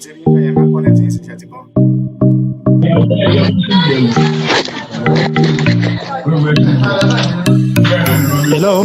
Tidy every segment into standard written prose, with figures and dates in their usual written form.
ti rí bẹ́ẹ̀ máa kọ́lẹ̀ tí ń ṣiṣẹ́ ti bọ́. Hello.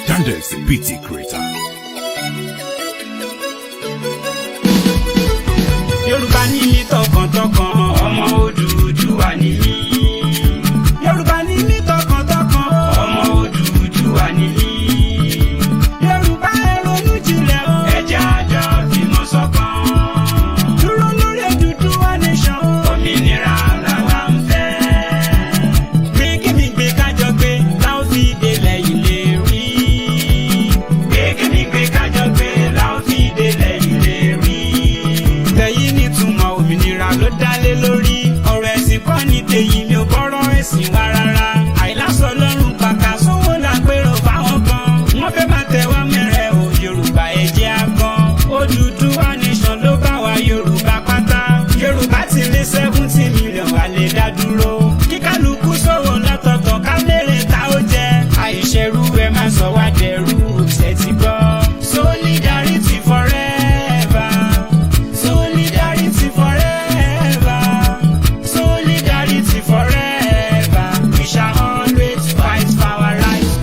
Descendants, the PT creator. Yorùbá ní mi tọkàntọkàn, ọmọ Oduduwa ni mí. Yorùbá ní mi tọkàntọkàn, ọmọ Oduduwa ni mí. Yorùbá ẹ ronú jinlẹ̀ o, ẹ jẹ́ a jọ fìmọ̀ ṣọ̀kan. Dúró lórí Oduduwa nation, òmìnira làwa ń fẹ́. Gbé kémi gbé kájọ gbé, láò fi délẹ̀ ilé rí. Gbé kémi gbé kájọ gbé, láò fi délẹ̀ ilé rí. Tẹ̀yìn nítumọ̀ òmìnira ló dálé lórí. Ọ̀rọ̀ ẹ̀sìn kọ́ ní tèyí mi ò bọ́rọ̀ ẹ̀sìn wá rárá. Àìlásọ lọ́rùn pàkà sówó lápérò fáwọn kan. Wọ́n fẹ́ máa tẹ̀ wá mẹ́rẹ̀ o, Yorùbá ẹ jẹ́ a gan. Oduduwa nation ló bá wa Yorùbá pátá. Yorùbá ti lé 70 million wà lè dá dúró. Kí kálukú sọ̀rọ̀ lọ́tọ̀ọ̀tọ̀ ká lérè tá ó jẹ. Àìṣerú ẹ máa sọ wá dẹrú ṣe ti gbọ́. Solidarity forever. Solidarity forever. Solidarity forever. We shall always fight for our rights.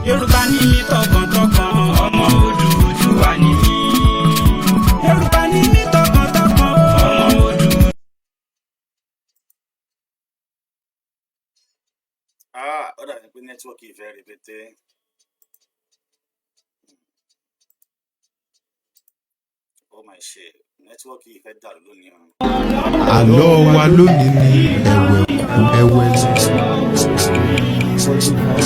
Yorùbá ní mi tọkàntọkàn, ọmọ Oduduwa ni mí. Yorùbá ní mi tọkàntọkàn, ọmọ Oduduwa. Ó dàbí pé nẹ́tíwọ́ọ̀kì ìfẹ́ rẹpẹtẹ. Ó máa ṣe nẹ́tíwọ́ọ̀kì ìfẹ́ dàrú lónìí o. Àlọ́ wa lónìí ni ẹ̀wẹ̀ Yorùbá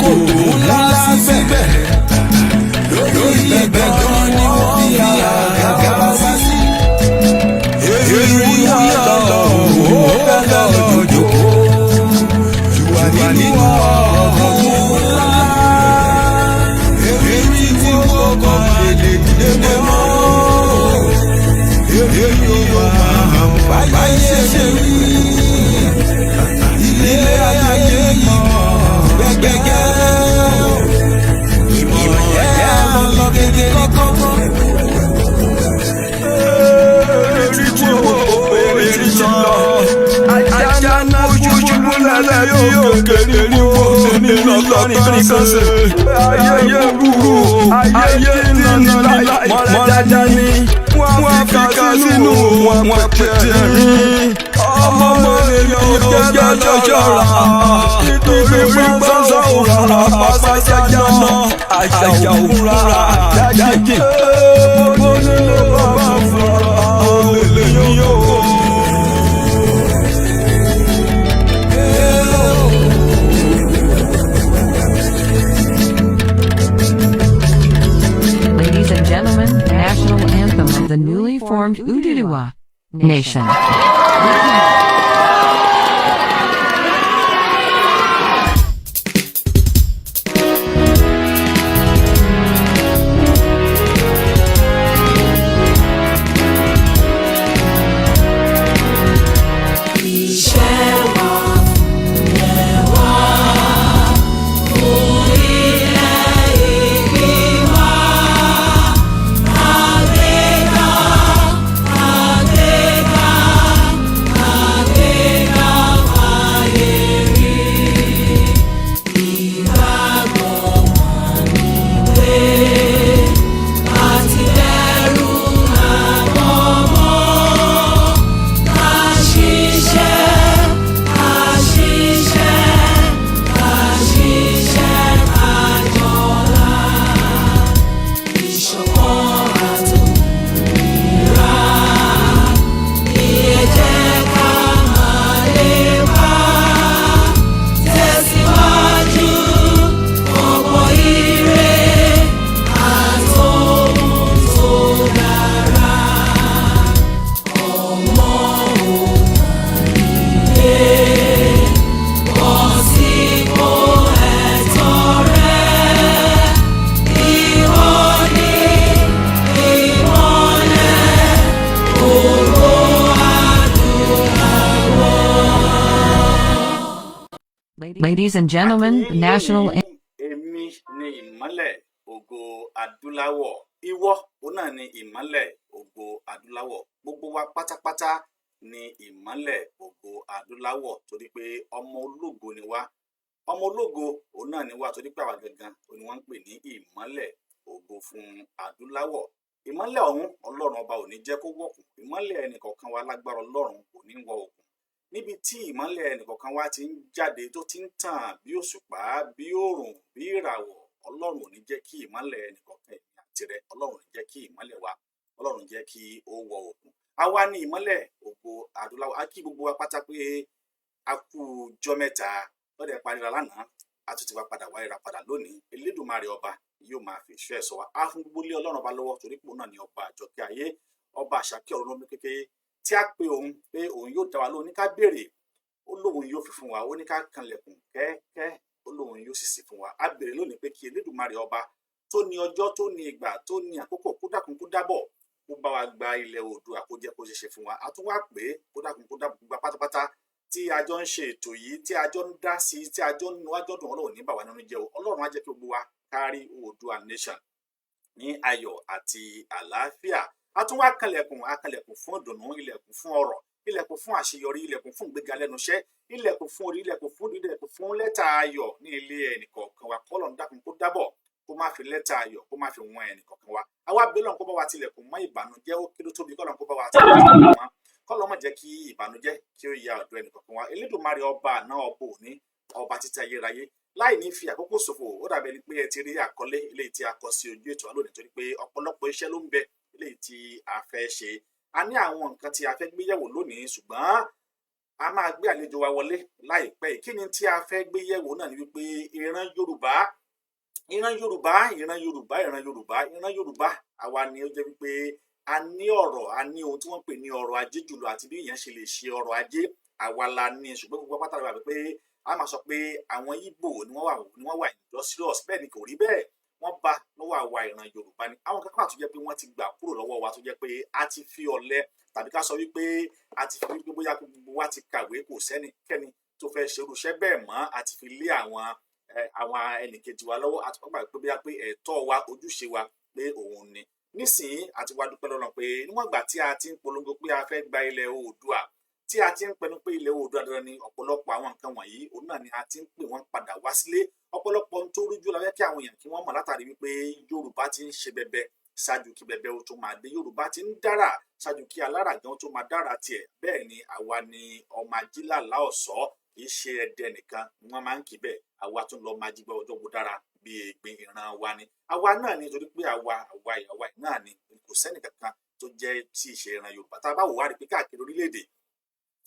kòtò ńlá síbẹ̀. Lórí ibẹ̀ gan ni wọ́n fi àgàgà wá sí. Èrú yàtọ̀ ó fẹ́ lọ jòkó. Jùwà nínú ọ̀gbun ńlá. Èrú tí gbogbo lè dìde mọ́. Èrú yóò máa báyé ṣe rí. Ilé ayé mọ̀ gbẹ́gbẹ́gẹ́. Ìmọ̀ ẹ̀ lọ gẹ́gẹ́ kọ́kọ́. Èrí tí wo èrí ti lọ. Ajá náà ojúbú lálẹ́ yóò kékeré ní wo nínú lọ́rin kánṣẹ́. Ayé burú, ayé tí ń láì mọ́lájà ní. Wọ́n fi ká sínú wọn pẹ̀tẹ̀ rí. Ọmọ ènìyàn jẹ́ lọ́jọ́ rà. Nítorí pásá òrà pásá jájá náà. Àjà òkúra jájì. Mo nílò bàbá fúnra olè ní yóò. Ladies and gentlemen, the national anthem of the newly formed Oduduwa Nation. Ladies and gentlemen, the national Èmi ni ìmọ́lẹ̀ ògo adúláwọ̀. Ìwọ òun náà ni ìmọ́lẹ̀ ògo adúláwọ̀. Gbogbo wa pátápátá ni ìmọ́lẹ̀ ògo adúláwọ̀ torí pé ọmọ ológo ni wá. Ọmọ ológo òun náà ni wá torí pé àwa gangan òun ni wọ́n ń pè ní ìmọ́lẹ̀ ògo fún adúláwọ̀. Ìmọ́lẹ̀ ọ̀hún Ọlọ́run ọba ò ní jẹ́ kó wọ̀kùn. Ìmọ́lẹ̀ ẹnìkọ̀ọ̀kan wa lágbára Ọlọ́run kò ní wọ òkun. Níbi tí ìmọ́lẹ̀ ẹnìkọ̀ọ̀kan wa ti ń jáde tó ti ń tàn bí òṣùpá bí òòrùn bí ìràwọ̀, Ọlọ́run ò ní jẹ́ kí ìmọ́lẹ̀ ẹnìkọ̀ọ̀kan èmi àti rẹ, Ọlọ́run ò ní jẹ́ kí ìmọ́lẹ̀ wa, Ọlọ́run jẹ́ kí ó wọ òkun. Àwa ní ìmọ́lẹ̀ ògo adúláwọ̀. A kí gbogbo wa pátá pé a kú ọjọ́ mẹ́ta lọ́dẹ̀ parira lánàá, a tún ti wá padà wá ìra padà lónìí. Elédùmarè ọba yóò máa fi ìṣọ́ ẹ̀ ṣọ́ wa. A fún gbogbo ilé Ọlọ́run ọba lọ́wọ́ torí pé òun náà ni ọba àjọkẹ́ ayé, ọba àṣàkẹ́ ọ̀run lómi kékeré tí a pe òun pé òun yóò dá wa lóhùn ní ká béèrè, ó lóhùn yóò fi fún wa, ó ní ká kanlẹ̀kùn kẹ́kẹ́, ó lóhùn yóò sì sí fún wa. A béèrè lónìí pé kí Elédùmarè ọba tó ní ọjọ́ tó ní ìgbà tó ní àkókò kó dákun kó dábọ̀ kó bá wa gba ilẹ̀ Oòduà kó jẹ́ kó ṣe ṣe fún wa. A tún wá pé kó dákun kó dábọ̀ gba pátápátá tí a jọ ń ṣe ètò yìí, tí a jọ ń dá sí, tí a jọ ń wájọ́ dùn. Ọlọ́run ní bà wá nínú jẹ́ o. Ọlọ́run á jẹ́ kí gbogbo wa kárí Oòduà Nation ní ayọ̀ àti àlàáfíà. A tún wá kanlẹ̀kùn fún ìdùnnú, ilẹ̀kùn fún ọrọ̀, ilẹ̀kùn fún àṣeyọrí, ilẹ̀kùn fún ìgbéga lẹ́nu iṣẹ́, ilẹ̀kùn fún orí, ilẹ̀kùn fún lẹ́tà ayọ̀ ní ilé ẹnìkọ̀ọ̀kan wa. Kọ́lọ́run dákun kó dábọ̀ kó má fi lẹ́tà ayọ̀ kó má fi wọ́n ẹnìkọ̀ọ̀kan wa. Àwa bẹ̀ Ọlọ́run kó bá wa tilẹ̀kùn mọ́ ìbànújẹ́ ó kéré tóbi, Kọ́lọ́run kó bá wa tilẹ̀kùn mọ́. Kọ́lọ́run má jẹ́ kí ìbànújẹ́ kí ó ya ọ̀dọ̀ ẹnìkọ̀ọ̀kan wa. Elédùmarè ọba àná ọba òní ọba títí ayérayé, láì ní fi àkókò ṣòfò, ó dàbí ẹni pé ẹ ti rí àkọlé eléyìí tí a kọ sí ojú ètò lónìí torí pé ọ̀pọ̀lọpọ̀ iṣẹ́ ló ń bẹ eléyìí tí a fẹ́ ṣe. A ní àwọn nǹkan tí a fẹ́ gbé yẹ̀wò lónìí, ṣùgbọ́n a máa gbé àlejò wa wọlé láìpẹ́ yìí. Kí ni tí a fẹ́ gbé yẹ̀wò náà ni wípé ìran Yorùbá àwa ni ó jẹ́ wípé a ní ọ̀rọ̀, a ní ohun tí wọ́n pè ní ọrọ̀ ajé jùlọ àti bí èèyàn ṣe lè ṣe ọrọ̀ ajé àwa la ní, ṣùgbọ́n gbogbo pátá wà pé a máa sọ pé àwọn Ìgbò ni wọ́n wà industrious. Bẹ́ẹ̀ ni kò rí bẹ́ẹ̀, wọ́n bá lọ́wọ́ àwa ìran Yorùbá ni. Àwọn kankan wà tó jẹ́ pé wọ́n ti gbà kúrò lọ́wọ́ wa tó jẹ́ pé a ti fi ọ̀lẹ tàbí ká sọ wípé a ti fi wípé bóyá gbogbo wa ti kàwé, kò sẹ́nikẹ́ni tó fẹ́ ṣe irúṣẹ́ bẹ́ẹ̀ mọ́, a ti fi lé àwọn ẹnìkejì wa lọ́wọ́, àti pàápàá pé bóyá pé ẹ̀tọ́ wa, ojúṣe wa pé òun ni. Nísìnyí àti wá dúpẹ́ lọ́nà pé níwọ̀n ìgbà tí a ti ń polongo pé a fẹ́ gba ilẹ̀ Oòduà, tí a ti ń pẹnu pé ilẹ̀ Oòduà dandan ni, ọ̀pọ̀lọpọ̀ àwọn nǹkan wọ̀nyí òun náà ni a ti ń pè wọ́n padà wá sílé. Ọ̀pọ̀lọpọ̀ ohun tó rújú la fẹ́ kí àwọn èèyàn kí wọ́n mọ̀ látàrí wípé Yorùbá ti ń ṣe bẹbẹ ṣáájú kí bẹbẹ ó tó máa dé. Yorùbá ti ń dára ṣáájú kí alára gan tó máa dára tiẹ̀. Bẹ́ẹ̀ ni àwa ni ọmọ ajílàlá ọ̀ṣọ́, kì í ṣe Ẹdẹ nìkan ni wọ́n máa ń kí bẹ́ẹ̀. Àwa tún lọ máa jígbà ọjọ́ bó dára bí egbin ìran wa ni. Àwa náà ni, torí pé àwa náà ni, kò sẹ́ni kankan tó jẹ́ tí ìṣe ìran Yorùbá. Tá a bá wò wá rí pé káàkiri orílẹ̀-èdè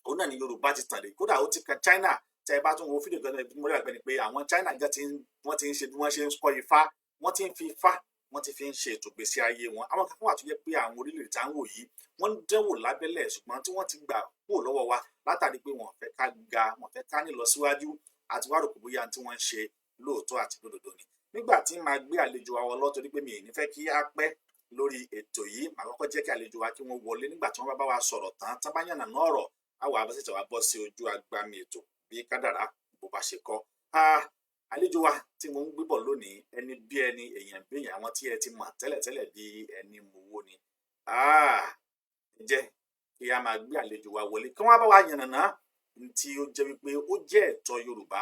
òun náà ni Yorùbá ti tàn dé. Kódà ó ti kan China. Tẹ́ ẹ bá tún wo fídíò kan mo rí àgbẹ̀ ni pé àwọn China gan wọ́n ti ń ṣe bí wọ́n ṣe ń kọ́ Ifá, wọ́n ti ń fi Ifá wọ́n ti fi ń ṣe ètò ìgbésí ayé wọn. Àwọn kankan wà tó jẹ́ pé àwọn orílẹ̀-èdè tá ń wò yìí wọ́n ń dánwò lábẹ́lẹ̀, ṣùgbọ́n tí wọ́n ti gbà kúrò lọ́wọ́ wa látàrí pé wọ́n fẹ́ ká ga, wọ́n fẹ́ ká ní lọ síwájú, àti wá rò pé bóyá tí wọ́n ń ṣe lóòótọ́ àti lódodo ni. Nígbà tí màá gbé àlejò wa wọlé, torí pé mi ì ní fẹ́ kí á pẹ́ lórí ètò yìí, màá kọ́kọ́ jẹ́ kí àlejò wa kí wọ́n wọlé. Nígbà tí wọ́n bá wa sọ̀rọ̀ tán bá yànnà náà ọ̀rọ̀, àwa abẹ́sẹ̀tẹ̀ wa bọ́ sí ojú agbami ètò bí kádàrá bó bá ṣe kọ́. Àlejò wa tí mo ń gbé bọ̀ lónìí, ẹni bí ẹni, èèyàn bí èèyàn, àwọn tí ẹ ti mọ̀ tẹ́lẹ̀tẹ́lẹ̀ bí ẹni mowó ni. Jẹ́ kí a máa gbé àlejò wa wọlé kí wọ́n bá wa yànnàná tí ó jẹ́ wípé ó jẹ́ ẹ̀tọ́ Yorùbá.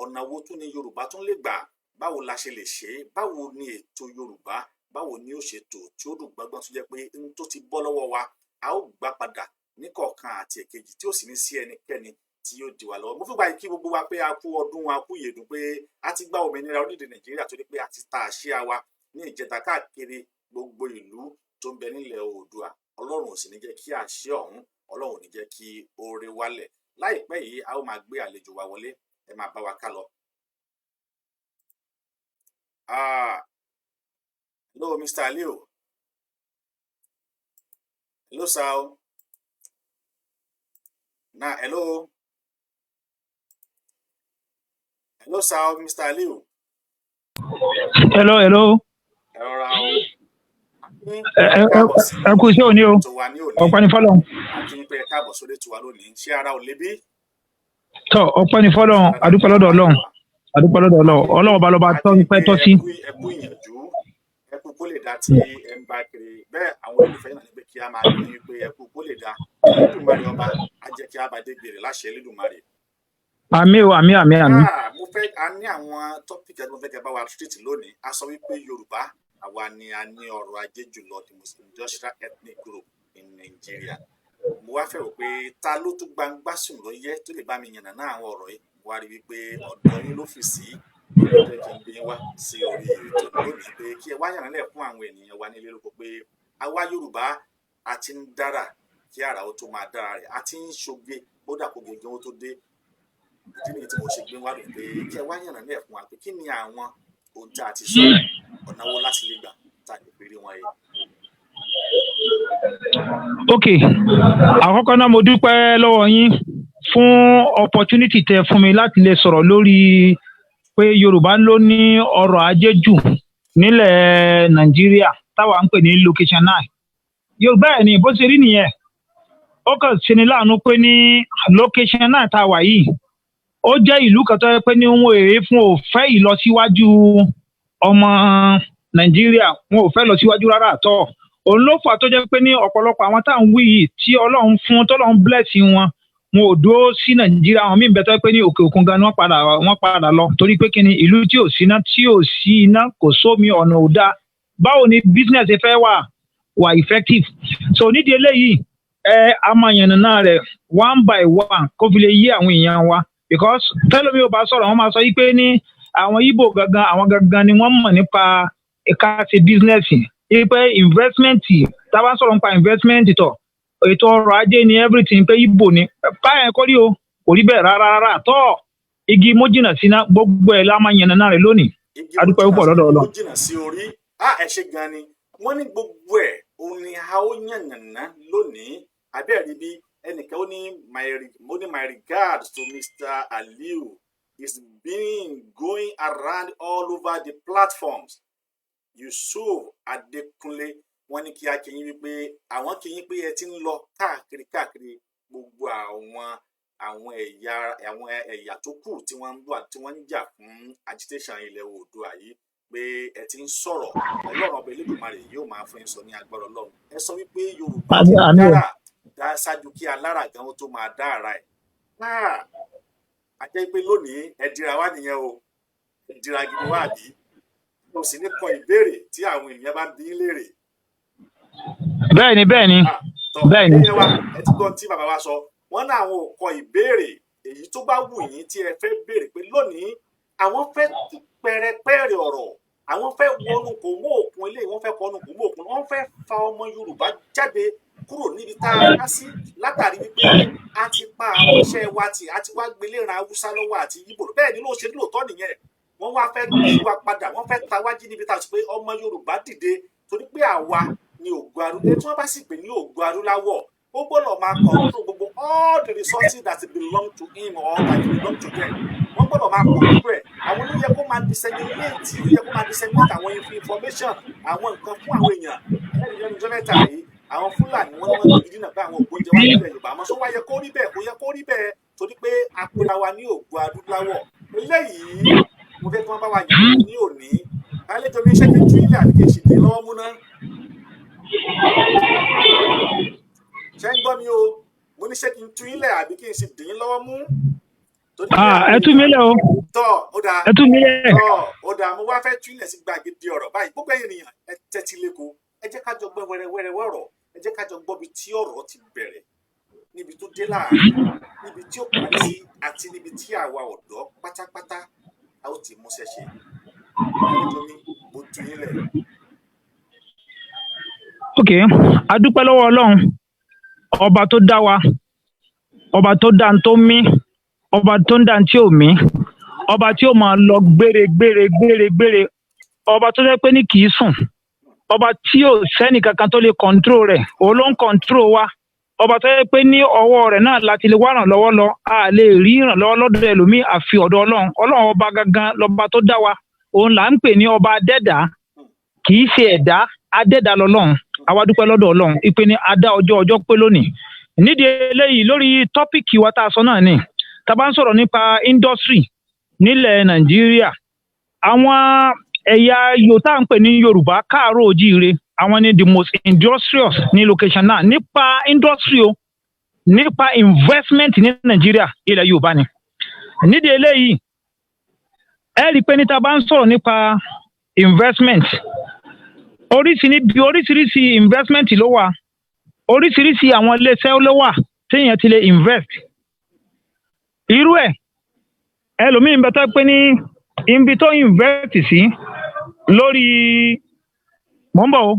Ọ̀nà wo tún ni Yorùbá tún lè gbà? Báwo la ṣe lè ṣe é? Báwo ni ètò Yorùbá, báwo ni ó ṣe tò tí ó dùn gbọ́ngbọ́n tó jẹ́ pé ohun tó ti bọ́ lọ́wọ́ wa a ó gbà padà níkọ̀ọ̀kan àti èkejì, tí ó sì ní sí ẹnikẹ́ni tí yóò di wa lọ́wọ́. Mo fẹ́ gbà kí gbogbo wa pé a kú ọdún, a kú ìyèdùn pé a ti gba òmìnira orílẹ̀-èdè Nàìjíríà, torí pé a ti ta àsíá wa ní ìjẹta káàkiri gbogbo ìlú tó ń bẹ nílẹ̀ Oòduà. Ọlọ́run ò sì ní jẹ́ kí àsíá ọ̀hún, Ọlọ́run ò ní jẹ́ kí ó ré wálẹ̀. Láìpẹ́ yìí a ó máa gbé àlejò wa wọlé, ẹ máa bá wa ká lọ. Hello, Mr. Aliu. Hello, sir. Hello. Hello, sir, Mr. Aliu. Hello. Ẹ kú iṣẹ́ òní o. Ọpẹ́ ni fọ́lọ́run. Akínpẹ́ káàbọ̀ sórí ètò wa lónìí. Ṣé ara ò le bí? Tọ́ ọpẹ́ ni fọ́lọ́run, adúpẹ́ lọ́dọ̀ Ọlọ́run. Ọlọ́run ọba lọ́ba tọ́ pẹ́ tọ́ sí. Ẹ kú ìyànjú, ẹ kú kó lè dá tí ẹ ń bá kiri. Bẹ́ẹ̀ àwọn olùfẹ́ náà ní pé kí a máa gbé yín pé ẹ kú kó lè dá. Elédùmarè ọba á jẹ́ kí a bá dé gbèrè láṣẹ Elédùmarè. Àmín o, àmín. Mo fẹ́ a ní àwọn tọ́pìkì tí mo fẹ́ kẹ́ bá wa treat lónìí. A sọ wípé Yorùbá àwa ni a ní ọrọ̀ ajé jùlọ, the most industrial ethnic group in Nigeria. Mo wá fẹ́ rò pé ta ló tún gbangba sùn lọ yẹ tó lè bá mi yànnà náà àwọn ọ̀rọ̀ yìí. Mo wá rí wípé ọ̀dọ́ yín ló fi sí ìrọ̀lẹ́ kí n gbé wá sí orí ètò lónìí pé kí ẹ wá yànnà lẹ̀ fún àwọn ènìyàn wa nílé lóko pé àwa Yorùbá a ti ń dára kí àrà ó tó máa dára rẹ̀, a ti ń ṣoge ó dàpọ̀ gẹ́gẹ́ ó tó dé. Ìdí nìyí tí mo ṣe gbé wá rò pé kí ẹ wá yànnà lẹ̀ fún wa pé kí ni àwọn ohun tí a ti sọ, ọ̀nà wo láti lè gbà tá a lè péré wọn yìí. Ok, àkọ́kọ́ náà mo dúpẹ́ lọ́wọ́ yín fún opportunity tẹ́ fún mi láti lè sọ̀rọ̀ lórí pé Yorùbá ló ní ọrọ̀ ajé jù nílẹ̀ Nàìjíríà táwa ń pè ní location 9. Yorùbá ẹ̀ ní bó ṣe rí nìyẹn. Ó kàn ṣe ni láàánú pé ní location 9 tá a wà yìí, ó jẹ́ ìlú kan tó yẹ pé ní wọn èrè fún òfẹ́ ìlọsíwájú ọmọ Nàìjíríà, wọn ò fẹ́ lọ síwájú rárá àtọ̀. Òun ló fà tó jẹ́ pé ní ọ̀pọ̀lọpọ̀ àwọn tá à ń wí yìí tí Ọlọ́run fún tọ́lọ́run bless wọn ò dúró sí Nàìjíríà. Àwọn míì bẹ́ẹ̀ tó yẹ pé ní òkè òkun gan ni wọ́n padà lọ, torí pé kí ni ìlú tí ò sí iná kò sómi, ọ̀nà ò dáa. Báwo ni business ṣe fẹ́ wà effective? So nídìí eléyìí a máa yànnàná rẹ̀ one by one kó fi lè yé àwọn èèyàn wa, because tẹ́lómi ò bá sọ̀rọ̀ wọ́n máa sọ yí pé ní àwọn Ìgbò gangan ni wọ́n mọ̀ nípa ẹ̀ka ṣe business. Pé investment, tá a bá sọ̀rọ̀ nípa investment tọ̀, ètò ọrọ̀ ajé ni everything pé Ìgbò ni báyẹn kọ́ rí o kò rí bẹ́ẹ̀ rárá tọ́ igi mójìnà síná gbogbo ẹ̀ la máa yànnà náà rẹ̀ lónìí adúpẹ́ púpọ̀ lọ́dọ̀ Ọlọ́run. mójìnà sí orí ẹ ṣe gan ni wọ́n ní gbogbo ẹ̀ òun ni a ó yànnàná lónìí abẹ́rẹ́ bí ẹnìkan ó ní my regards to Mr. Aliu is being going around all over the platforms. Yusuf Adekunle wọ́n ní kí a kí yín wípé àwọn kí yín pé ẹ ti ń lọ káàkiri gbogbo àwọn ẹ̀yà tó kù tí wọ́n ń jà fún agitation ilẹ̀ Oòduà yìí pé ẹ ti ń sọ̀rọ̀ Ọlọ́run ọba Elédùmarè yóò máa fún yín sọ ní agbára Ọlọ́run ẹ sọ wípé Yorùbá ti dára dá ṣáájú kí alára gan tó máa dá ara ẹ̀ àjẹ́ pé lónìí ẹ dira wá nìyẹn o ẹ dira gidi wá àbí mo sì ní kọ ìbéèrè tí àwọn ènìyàn bá ń bí léèrè. bẹ́ẹ̀ni ẹ ti gbọ́ tí bàbá wa sọ wọ́n náà àwọn ò kọ ìbéèrè èyí tó bá wù yín tí ẹ fẹ́ béèrè pé lónìí àwọn fẹ́ tú pẹrẹpẹrẹ ọ̀rọ̀ àwọn fẹ́ wọnú kò mú òkun eléyìí wọ́n fẹ́ kọnu kò mú òkun wọ́n fẹ́ fa ọmọ Yorùbá jáde kúrò níbi tá a dá sí látàrí wípé a ti pa àwọn iṣẹ́ wa tì a ti wá gbélé ran Haúsá lọ́wọ́ àti Ìgbò bẹ́ẹ̀ ni ló ṣe lóòótọ́ nìyẹn wọ́n wá fẹ́ gbé wa padà wọ́n fẹ́ ta wájú níbi tá a sọ pé ọmọ Yorùbá dìde torí pé àwa ni ògo adúláwọ̀ tí wọ́n bá sì pè ní ògo adúláwọ̀ ó gbọ́dọ̀ máa control gbogbo all the resources that belong to him or that belong to them wọ́n gbọ́dọ̀ máa control ẹ̀ àwọn ló yẹ kó máa disseminate àwọn information àwọn nǹkan fún àwọn èèyàn lẹ́nu ìjọ mẹ́ta yìí àwọn Fúlàní wọ́n ní wọ́n ti dínà pé àwọn ògbóúnjẹ wá nílẹ̀ Yorùbá àmọ́ sọ wá yẹ kó rí bẹ́ẹ̀ kó yẹ kó rí bẹ́ẹ̀ torí pé apẹ̀lá wa ní ògo adúláwọ̀ eléyìí mo fẹ́ kí wọ́n bá wa yàn ní òní àlejò mi ṣe kí n tún ilé àbí kí n sì dín lọ́wọ́ mú ná. ṣé ń gbọ́ mi o mo ní ṣé kí n tún ilé àbí kí n sì dín lọ́wọ́ mú. ẹ tú mi lẹ̀ o. tọ́ ó dáa ẹ tú mi lẹ̀. ó dáa mo wá fẹ́ tún ilẹ̀ sí gbàgede ọ̀rọ̀ báyìí gbogbo ènìyàn ẹ tẹ́tí lẹ́kọ̀ọ́ ẹ jẹ́ ká jọ gbọ́ wẹ́rẹ́wẹ́rẹ́ ọ̀rọ̀ ẹ jẹ́ ká jọ gbọ́ bí tí ọ̀rọ̀ ti bẹ̀rẹ̀ níbi tó dé láàárín níbi tí ó parí sí àti níbi tí àwa ọ̀dọ́ pátápátá a ó ti mú ṣẹṣẹ mo tún yín lẹ̀. ok a dúpẹ́ lọ́wọ́ Ọlọ́run ọba tó dá wa ọba tó dá ń tó mí ọba tó ń dá ń tí ò mí ọba tí ó máa lọ gbére ọba tó jẹ́ pé ní kì í sùn ọba tí ò sẹ́ni kankan tó lè control rẹ̀ òun ló ń control wa ọba tó yẹ pé ní ọwọ́ rẹ̀ náà láti lè wá ìrànlọ́wọ́ lọ a lè rí ìrànlọ́wọ́ lọ́dọ̀ ẹlòmíì àfi ọ̀dọ̀ Ọlọ́run ọba gangan lọ́ba tó dá wa òun là ń pè ní ọba adẹ́dá kì í ṣe ẹ̀dá adẹ́dá lọ́lọ́run àwa dúpẹ́ lọ́dọ̀ Ọlọ́run ìpè ní adá ọjọ́ pé lónìí nídìí eléyìí lórí tọ́pìkì wa tá a sọ náà ni tá a bá ń sọ̀rọ̀ nípa industry nílẹ̀ Nàìjíríà àwọn ẹ̀yà tá à ń pè ní Yorùbá káàárọ̀ oòjíire àwọn ni the most industrious ní location náà nípa industry o nípa investment ní Nàìjíríà ilẹ̀ Yorùbá ni nídìí eléyìí ẹ rí i pé níta bá ń sọ̀rọ̀ nípa investment oríṣiríṣi investment ló wà oríṣiríṣi àwọn iléeṣẹ́ ló wà téèyàn ti lè invest irú ẹ̀ ẹlòmíín bẹ tó pé ní ibi tó invest sí lórí mò ń bọ̀ o.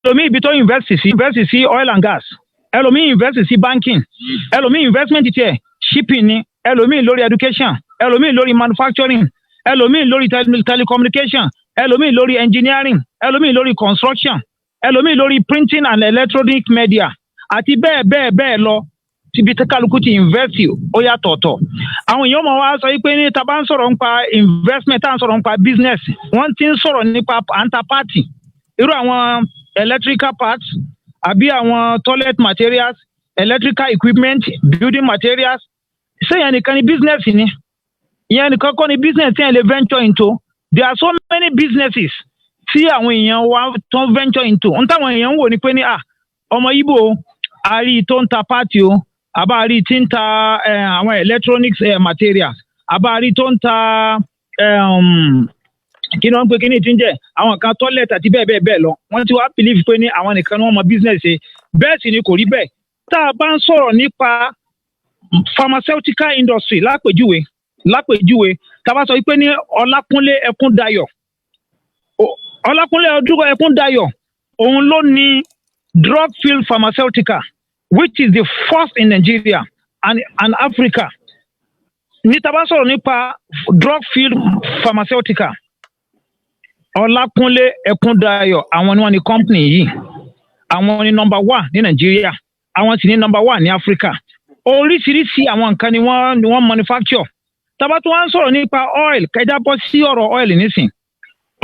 ẹlòmíì ibi tó invest sí oil and gas ẹlòmíì invest sí banking ẹlòmíì investment tiẹ̀ shipping ni ẹlòmíì lórí education ẹlòmíì lórí manufacturing ẹlòmíì lórí telecommunication ẹlòmíì lórí engineering ẹlòmíì lórí construction ẹlòmíì lórí printing and electronic media àti bẹ́ẹ̀ lọ tíbi tí kálukú ti invest ó yàtọ̀ ọ̀tọ̀ àwọn èèyàn máa wá sọ pé ní tá bá ń sọ̀rọ̀ nípa investment tá à ń sọ̀rọ̀ nípa business wọ́n ti ń sọ̀rọ̀ nípa anti-party irú àwọn electrical parts àbí àwọn toilet materials electrical equipment building materials ṣéyàn nìkan ni business ni ìyẹn nìkan kọ́ ni business tí yẹn lè venture into there are so many businesses tí àwọn èèyàn wa tó venture into n táwọn èèyàn ń wò ní pé ní ọmọ Ìgbò àárí tó ń ta party o àbáàrí tí ń ta àwọn electronics materials àbáàrí tó ń ta kí ni wọ́n ń pè kí ni tí ń jẹ́ àwọn kan toilet àti bẹ́ẹ̀ lọ wọ́n ti wá believe pé ní àwọn nìkan ni wọ́n mọ business ṣe bẹ́ẹ̀ sì ni kò rí bẹ́ẹ̀ tá a bá ń sọ̀rọ̀ nípa pharmaceutical industry lápèjúwe lápèjúwe tá bá sọ pé ní Ọlákúnlé Ẹkúndayọ̀ Ọlákúnlé Ẹkúndayọ̀ òun ló ní drug field pharmaceutical which is the first in Nigeria and Africa. Ní tá bá sọ̀rọ̀ nípa drug field pharmaceutical Ọlákúnlé Ẹkúndayọ̀ àwọn ni wọ́n ní company yìí àwọn ni number 1 ní Nigeria àwọn sì ní number 1 ní Africa. Oríṣiríṣi àwọn nǹkan ni wọ́n manufacture. Tá bá tún wá ń sọ̀rọ̀ nípa oil kẹjá bọ́ sí ọ̀rọ̀ oil nísìn.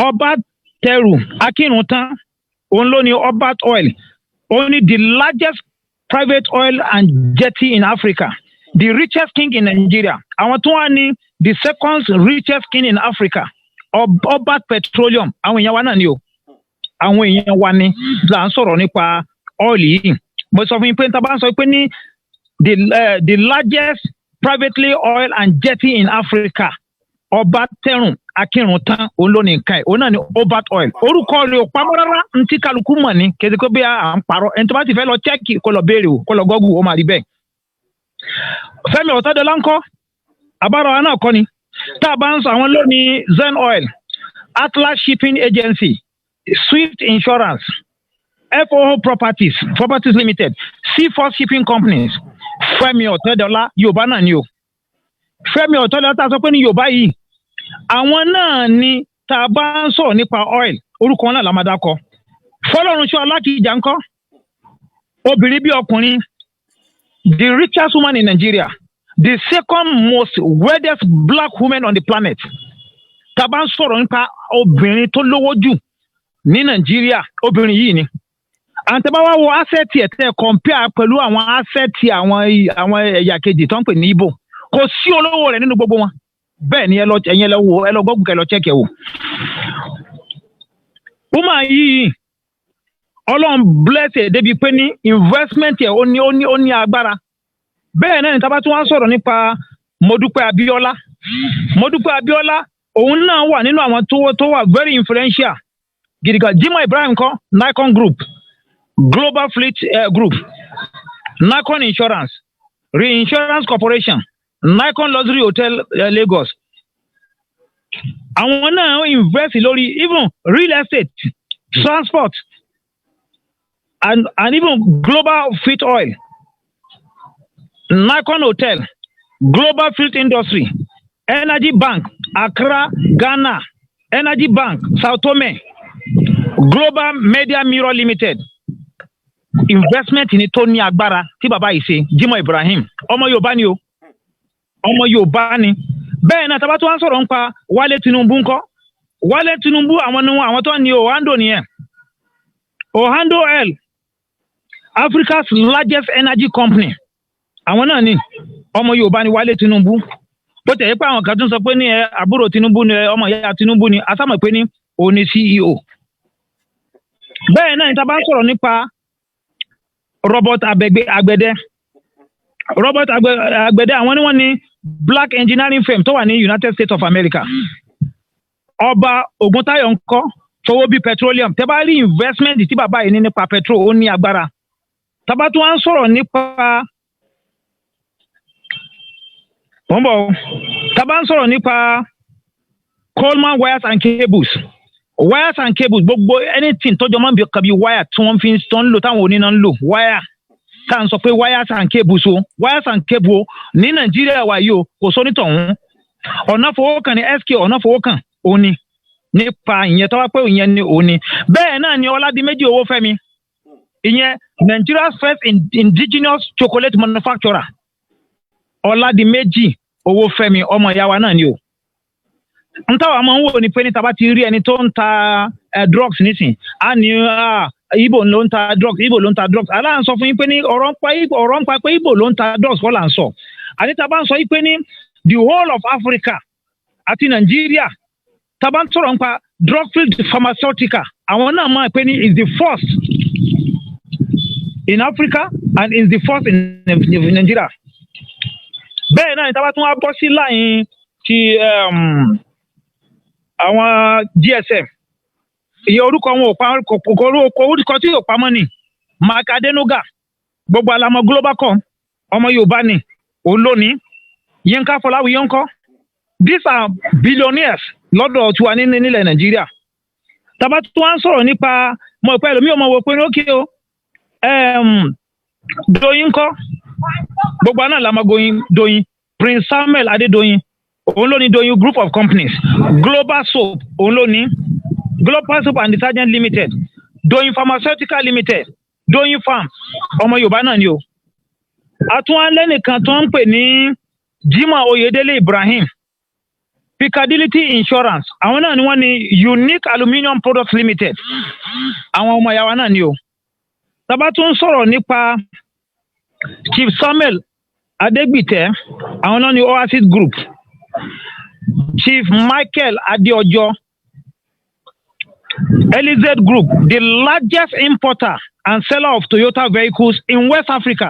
Ọbátẹrù Akínruntan òun ló ní Obat Oil òun ní the largest private oil and jetty in Africa, the richest king in Nigeria. Àwọn tó wá ní the second richest king in Africa, Obat Petroleum. Àwọn èèyàn wa náà ni o. Àwọn èèyàn wa ni là ń sọ̀rọ̀ nípa oil yìí. Mo sọ fún yín pé tá bá ń sọ pé ní the largest privately oil and jetty in Africa, Ọbátẹrù Akínruntan òun ló ní nǹkan ẹ̀ òun náà ni Obat Oil. Orúkọ rẹ̀ ò pamọ́ rárá ntí kálukú mọ̀ ní kéde pé bí à ń parọ́ ẹni tó bá ti fẹ́ lọ chẹ́ẹ̀kì kó lọ béèrè o kó lọ gọ́gù ó máa rí bẹ́ẹ̀. Fẹ́mi Ọ̀tẹ́dọ́lá ńkọ́ àbárò wa náà kọ́ ni tá a bá ń sọ àwọn lónìí Zen Oil, Atlas Shipping Agency, Swift Insurance, FOO Properties Limited, C4 Shipping Companies. Fẹ́mi Ọ̀tẹ́dọ́lá Yorùbá náà ni o. Fẹ́mi Ọ̀tẹ́dọ́lá tá a sọ pé ní Yorùbá yìí àwọn náà ni tá a bá ń sọ̀rọ̀ nípa oil orúkọ náà la máa dákọ. Fọlọ́runṣọ́ Alákìjà ńkọ́ obìnrin bí ọkùnrin, the richest woman in Nigeria, the second most wealthiest black woman on the planet. Tá a bá ń sọ̀rọ̀ nípa obìnrin tó lówó jù ní Nàìjíríà obìnrin yìí ni. Àǹtẹ̀ bá wá wo asẹ́ẹ̀tì ẹ̀ tẹ́ compare pẹ̀lú àwọn asẹ́ẹ̀tì àwọn ẹ̀yà kejì tó ń pè ní Igbo kò sí olówó rẹ̀ nínú gbogbo wọn. Bẹ́ẹ̀ ni ẹ lọ gọ́gùn kẹ lọ check ẹ wò. Woman yìí Ọlọ́run bless ẹ̀ débi pé ní investment ẹ̀ ó ní agbára. Bẹ́ẹ̀ náà ni tá bá tún wá sọ̀rọ̀ nípa Modúpẹ́ Abíọ́lá. Modúpẹ́ Abíọ́lá òun náà wà nínú àwọn tó wà very influential gidigan. Jimoh Ibrahim kọ́ Nikon Group, Global Fleet Group, Nikon Insurance, Reinsurance Corporation, Nikon Luxury Hotel Lagos. Àwọn náà invest lórí even real estate, transport, and even Global Fleet Oil, Nikon Hotel, Global Fleet Industry, Energy Bank, Accra, Ghana, Energy Bank, Sao Tome, Global Media Mirror Limited. Investment ní tó ní agbára tí bàbá yìí ṣe Jimoh Ibrahim ọmọ Yorùbá ni o. Ọmọ Yorùbá ni. Bẹ́ẹ̀ náà tá bá tún wá sọ̀rọ̀ nípa Wálé Tinubu ńkọ́. Wálé Tinubu àwọn tó ní Ohando nìyẹn. Ohando Oil, Africa's largest energy company. Àwọn náà ni ọmọ Yorùbá ni Wálé Tinubu. Bó tẹ̀ yẹ pé àwọn kan tún sọ pé ní àbúrò Tinubu ni ọmọ ìyá Tinubu ni asámọ̀ pé ní òun ni CEO. Bẹ́ẹ̀ náà ni tá bá sọ̀rọ̀ nípa Robert Agbede. Robert Agbede àwọn ni wọ́n ní black engineering firm tó wà ní United States of America. Ọba Ògúntáyọ̀ ńkọ́ Fowóbí Petroleum. Tẹ́ bá rí investment tí bàbá yìí ní nípa petrol ó ní agbára. Tá bá tún wá ń sọ̀rọ̀ nípa tá bá ń sọ̀rọ̀ nípa Coleman Wires and Cables. Wires and cables gbogbo anything tó jọ mọ́ bí kabi wire tí wọ́n fi ń lò táwọn oníná ń lò wire tá à ń sọ pé wires and cables o wires and cable ní Nàìjíríà wà yìí o kò sọ nítọ̀hún ọ̀nà fowó kan ní SK ọ̀nà fowó kan òní nípa ìyẹn tó wá pé ìyẹn ni òní. Bẹ́ẹ̀ náà ni Ọládìméjì Owófẹ́mi ìyẹn Nigeria's first indigenous chocolate manufacturer Ọládìméjì Owófẹ́mi ọmọ ìyá wa náà ni o. Ntawa máa ń wò ní pé ní tá bá ti rí ẹni tó ń ta drugs nísìn á ní Igbo ló ń ta drugs aláà ń sọ fún yín pé ní ọ̀rọ̀ ń pa pé Igbo ló ń ta drugs kọ́ là ń sọ àní tá bá ń sọ yín pé ní the whole of Africa àti Nigeria tá bá ń sọ̀rọ̀ ń pa drug field pharmaceutical àwọn náà máa pé ní is the first in Africa and is the first in Nigeria. Bẹ́ẹ̀ náà ni tá bá tún wá bọ́ sí láyìn ti àwọn GSM ìyẹ orúkọ wọn ò pa orúkọ tí yóò pamọ́ ni Mark Adenuga gbogbo alamọ Globacom ọmọ Yorùbá ni òun lónìí Yínká Fọláwíyọ ńkọ́ these are billionaires lọ́dọ̀ tiwa nílẹ̀ Nàìjíríà. Tàbá tí wọ́n ń sọ̀rọ̀ nípa mọ̀ pẹ́ lómi ọmọ wo pé ókè o Doyin kọ́ gbogbo àná la máa Doyin Prince Samuel Adédoyin òun ló ní Doyin group of companies Global Soap òun ló ní Global Soap and Detergent Limited Doyin Pharmaceutical Limited Doyin Farm ọmọ Yorùbá náà ni o. Àtúnwálẹ́ nìkan tó ń pè ní Jimoh Oyedele Ibrahim Piccadilly Insurance àwọn náà ni wọ́n ní Unique Aluminium Products Limited àwọn ọmọ ìyá wa náà ni o. Tàbá tún sọ̀rọ̀ nípa Chief Samuel Adegbite àwọn náà ni Oasis Group Chief Michael Adeojo Elizabeth Group the largest importer and seller of Toyota vehicles in West Africa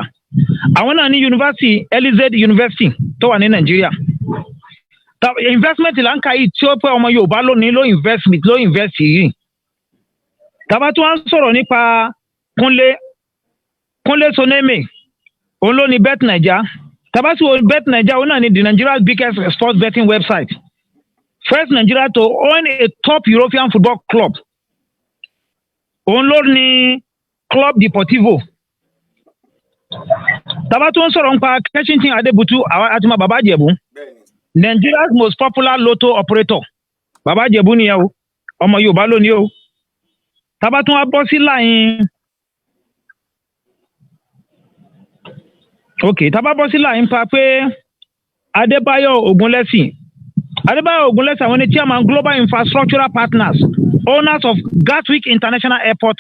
àwọn náà ní University Elizabeth University tó wà ní Nàìjíríà. Investment là ń ka yìí tí ó pé ọmọ Yorùbá lónìí ló invest yìí. Tàbá tí wọ́n ń sọ̀rọ̀ nípa Kúnlé Soneme òun ló ní Bet Naija. Tàbá tí wọ́n Bet Naija òun náà ní the Nigeria's biggest sports betting website. First Nigeria to own a top European football club. Òun ló ní Club Deportivo. Tàbá tí wọ́n ń sọ̀rọ̀ nípa Kẹ́sìntín Adébútú àti Bàbá Ìjẹ̀bú. Nigeria's most popular lotto operator Bàbá Ìjẹ̀bú nìyẹn o ọmọ Yorùbá lónìí o. Tàbá tún wá bọ́ sí láyìn tàbá bọ́ sí láyìn pa pé Adébáyọ̀ Ògúnlẹ́sìn àwọn ní chairman Global Infrastructural Partners owners of Gatwick International Airport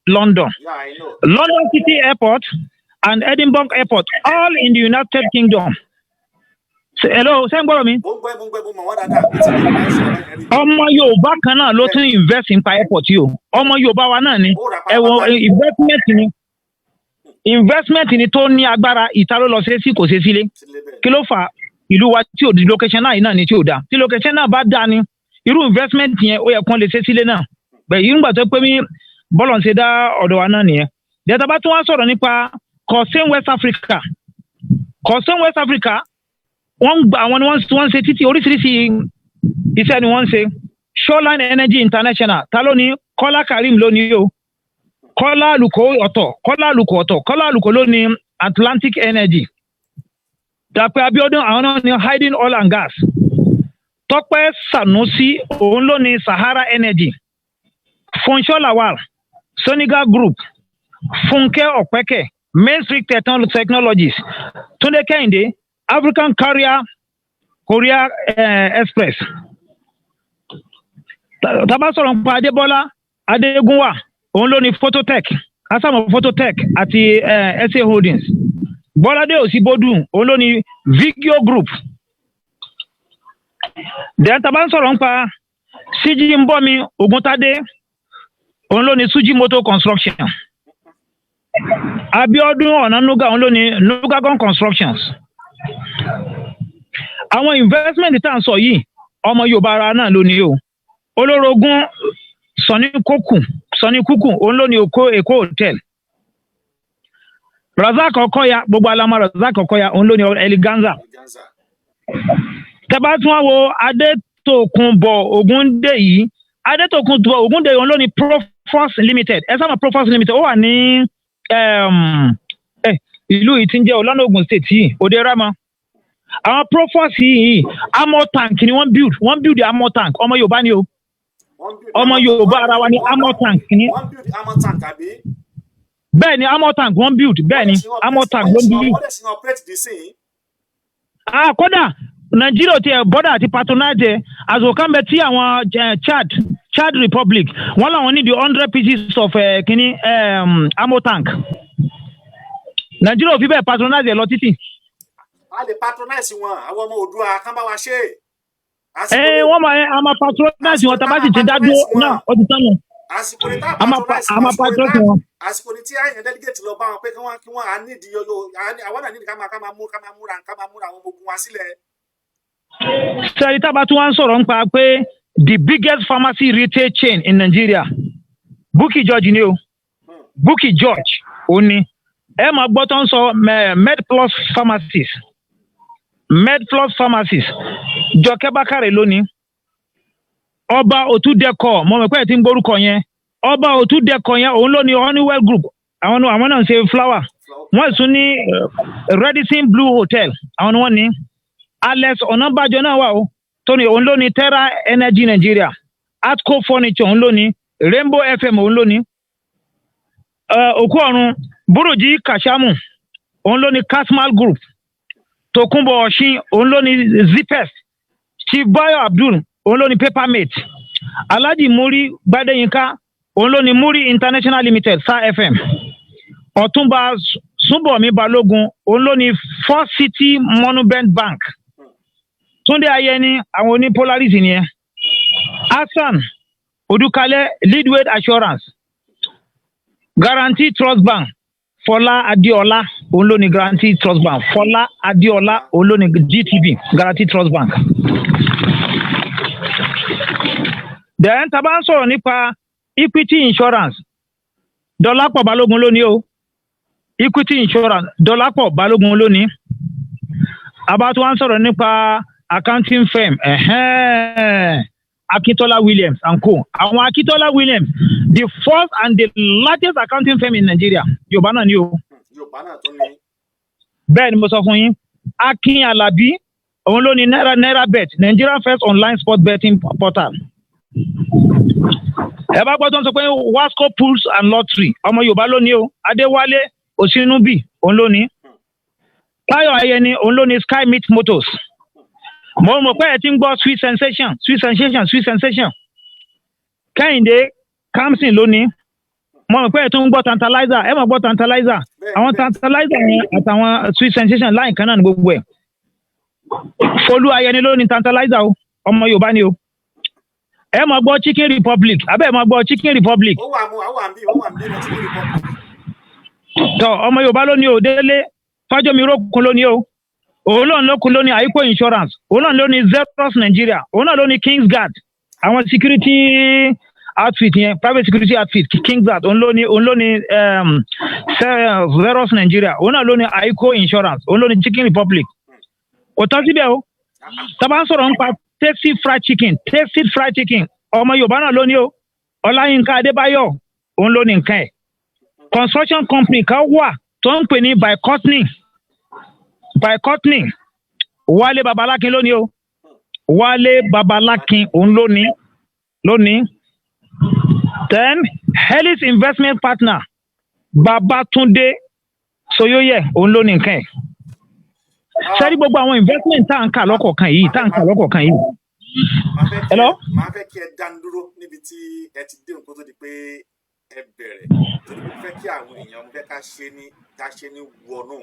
London London City Airport and Edinburgh Airport all in the United Kingdom. Hello, ṣé ń gbọ́rọ̀ mi? Ọmọ Yorùbá kan náà ló tún invest in airport yìí o. Ọmọ Yorùbá wa náà ni. Ẹ̀wọ̀n investment ni tó ní agbára ìta ló lọ sí kò ṣe sílé. Kí ló fà ìlú wa tí ò di location náà ni tí ò dá. Tí location náà bá dá ni irú investment yẹn ó yẹ kán lè ṣe sílé náà. Bẹ̀ẹ̀ yìí ń gbà tó pé mi bọ́lọ̀ ń ṣe dá ọ̀dọ̀ wa náà nìyẹn. Dẹ̀tà bá tún wá sọ̀rọ̀ nípa Concern West Africa. Concern West Africa wọ́n gba àwọn ni wọ́n ṣe títí oríṣiríṣi iṣẹ́ ni wọ́n ṣe. Shoreline Energy International ta ló ní Kọ́lá Karim ló ní o. Kọ́lá Àlùkò ló ní Atlantic Energy. Dàpẹ́ Abíọ́dún àwọn náà ní Hiding Oil and Gas. Tọ́pẹ́ Sanusi òun ló ní Sahara Energy. Fúnṣọ́ Lawal Soniga Group Fúnkẹ́ Ọ̀pẹ́kẹ̀ Main Street Technologies Túndé Kẹ́hìndé African Carrier Korea Express. Tàbá sọ̀rọ̀ nípa Adébọ́lá Adégúnwà òun ló ní Phototech Asamo Phototech àti SA Holdings. Bọ́ládé Òsínbódù òun ló ní Vigio Group. Then tàbá sọ̀rọ̀ nípa Síjí Mbọ́mi Ògúntádé òun ló ní Suji Motor Construction. Abíọ́dún Ọ̀nànúgà òun ló ní Nugagon Constructions. Àwọn investment tá à ń sọ yìí ọmọ Yorùbá ara náà ló ní o. Olórogún Sọ̀ní Kúkù òun ló ní Èkó Hotel. Razak Ọkọya gbogbo alamọ Razak Ọkọya òun ló ní Eleganza. Tẹ́bá tún wá wo Adétòkunbọ̀ Ògúndé yìí Adétòkunbọ̀ Ògúndé òun ló ní Profos Limited. Ẹ sábà Profos Limited ó wà ní ìlú yìí tí ń jẹ́ Ọ̀lànà Ògùn State yìí Òde Rámọ. Àwọn Profos yìí armor tank ni wọ́n build armor tank ọmọ Yorùbá ni o. Ọmọ Yorùbá ara wa ni armor tank ni. Wọ́n build armor tank àbí? Bẹ́ẹ̀ ni armor tank wọ́n build bẹ́ẹ̀ ni armor tank wọ́n build. Wọ́n lè sin operate the same. Kódà Nàìjíríà ti bọ́dà àti patronage àzòkàn bẹ tí àwọn Chad Republic wọ́n làwọn need 100 pieces of armor tank. Nàìjíríà ò fi bẹ́ẹ̀ patronage lọ títì. A lè patronize wọn àwọn ọmọ Oòduà kán bá wa ṣe. Wọ́n máa patronage wọn tàbá sì ti dá dúró náà ó ti tán nù. Àsìkò ní tá patronise wọn. Àsìkò ní tí àyàn delegate lọ bá wọn pé kí wọ́n á nídìí àwọn náà nídìí ká máa múra àwọn ọmọ ogun wa sílẹ̀. Sẹ́yìn tábà tí wọ́n ń sọ̀rọ̀ nípa pé the biggest pharmacy retail chain in Nigeria Bukky George ni o. Bukky George ó ní. Ẹ máa gbọ́ tó ń sọ MedPlus pharmacies. Medplus pharmacies Jọkẹ́ Bákàrè lónìí ọba Òtúdẹkọ mo mọ̀ pé ẹ ti ń gbórúkọ yẹn ọba Òtúdẹkọ yẹn òun ló ní Honeywell Group àwọn náà ń ṣe flower wọ́n tún ní Radisson Blue Hotel àwọn ni wọ́n ní Alex Ọ̀nàbàjọ náà wà ó tóní òun ló ní Terra Energy Nigeria Atco Furniture òun ló ní Rainbow FM òun ló ní òkú ọ̀run Burújí Kashamu òun ló ní Kasmal Group Tòkunbọ̀ Ọ̀ṣin òun ló ní Zipes Chief Bayo Abdul òun ló ní Papermate Alhaji Muri Gbadeyinka òun ló ní Muri International Limited Star FM Ọ̀túnba Súnbọ̀mí Balógun òun ló ní First City Monument Bank Túndé Ayẹni àwọn oní Polaris nìyẹn Hassan Odúkalẹ̀ Leadway Assurance Guarantee Trust Bank Fọlá Adéọlá òun ló ní Guarantee Trust Bank Fọlá Adéọlá òun ló ní GTB Guarantee Trust Bank. Then tá bá ń sọ̀rọ̀ nípa Equity Insurance Dọlápọ̀ Balógun ló ní o Equity Insurance Dọlápọ̀ Balógun ló ní abá tó wá ń sọ̀rọ̀ nípa accounting firm Akintola Williams and Co. Àwọn Akintola Williams the first and the largest accounting firm in Nigeria Yorùbá náà ni o. Yorùbá náà tó ní. Bẹ́ẹ̀ ni mo sọ fún yín Akin Alabi òun ló ní Naira Bet Nigeria first online sport betting portal. Ẹ bá gbọ́ tó ń sọ pé Wasco Pools and Lottery ọmọ Yorùbá ló ní o Adéwálé Òsínúbì òun ló ní Táyọ̀ Ayẹni òun ló ní Sky Meat Motors. Mo mọ̀ pé ẹ ti ń gbọ́ Sweet Sensation Kẹ́hìndé Kamsin lónìí mo mọ̀ pé ẹ tún ń gbọ́ Tantalizer ẹ mọ̀ gbọ́ Tantalizer àwọn Tantalizer yẹn àtàwọn Sweet Sensation láì kan náà ní gbogbo ẹ̀ Folú Ayẹni ló ní Tantalizer o ọmọ Yorùbá ni o ẹ mọ̀ gbọ́ Chicken Republic abẹ́ ẹ mọ̀ gbọ́ Chicken Republic ó wà ń bí Chicken Republic tọ ọmọ Yorùbá ló ní o Délé Fájọmí Rókun ló ní o òun náà lókun ló ní Aiko Insurance òun náà ló ní Zeros Nigeria òun náà ló ní Kingsguard àwọn security outfit yẹn private security outfit Kingsguard òun ló ní Zeros Nigeria òun náà ló ní Aiko Insurance òun ló ní Chicken Republic kò tán síbẹ̀ o tá bá ń sọ̀rọ̀ nípa Tasty fried chicken ọmọ Yorùbá náà ló ní o Ọláyínká Adébáyọ̀ òun ló ní nǹkan ẹ̀ construction company kan wà tó ń pè ní by Courtney Wálé Babalákin lónìí o Wálé Babalákin òun lónìí then Helix investment partner Babatunde Soyoye òun lónìí nǹkan ẹ̀ sẹ́rí gbogbo àwọn investment tá à ń kà lọ́kọ̀ọ̀kan yìí hello. Màá fẹ́ kí ẹ dánu dúró níbi tí ẹ ti dé nǹkan tó di pé ẹ bẹ̀rẹ̀ torí mo fẹ́ kí àwọn èèyàn mo fẹ́ ká ṣe ní wọnú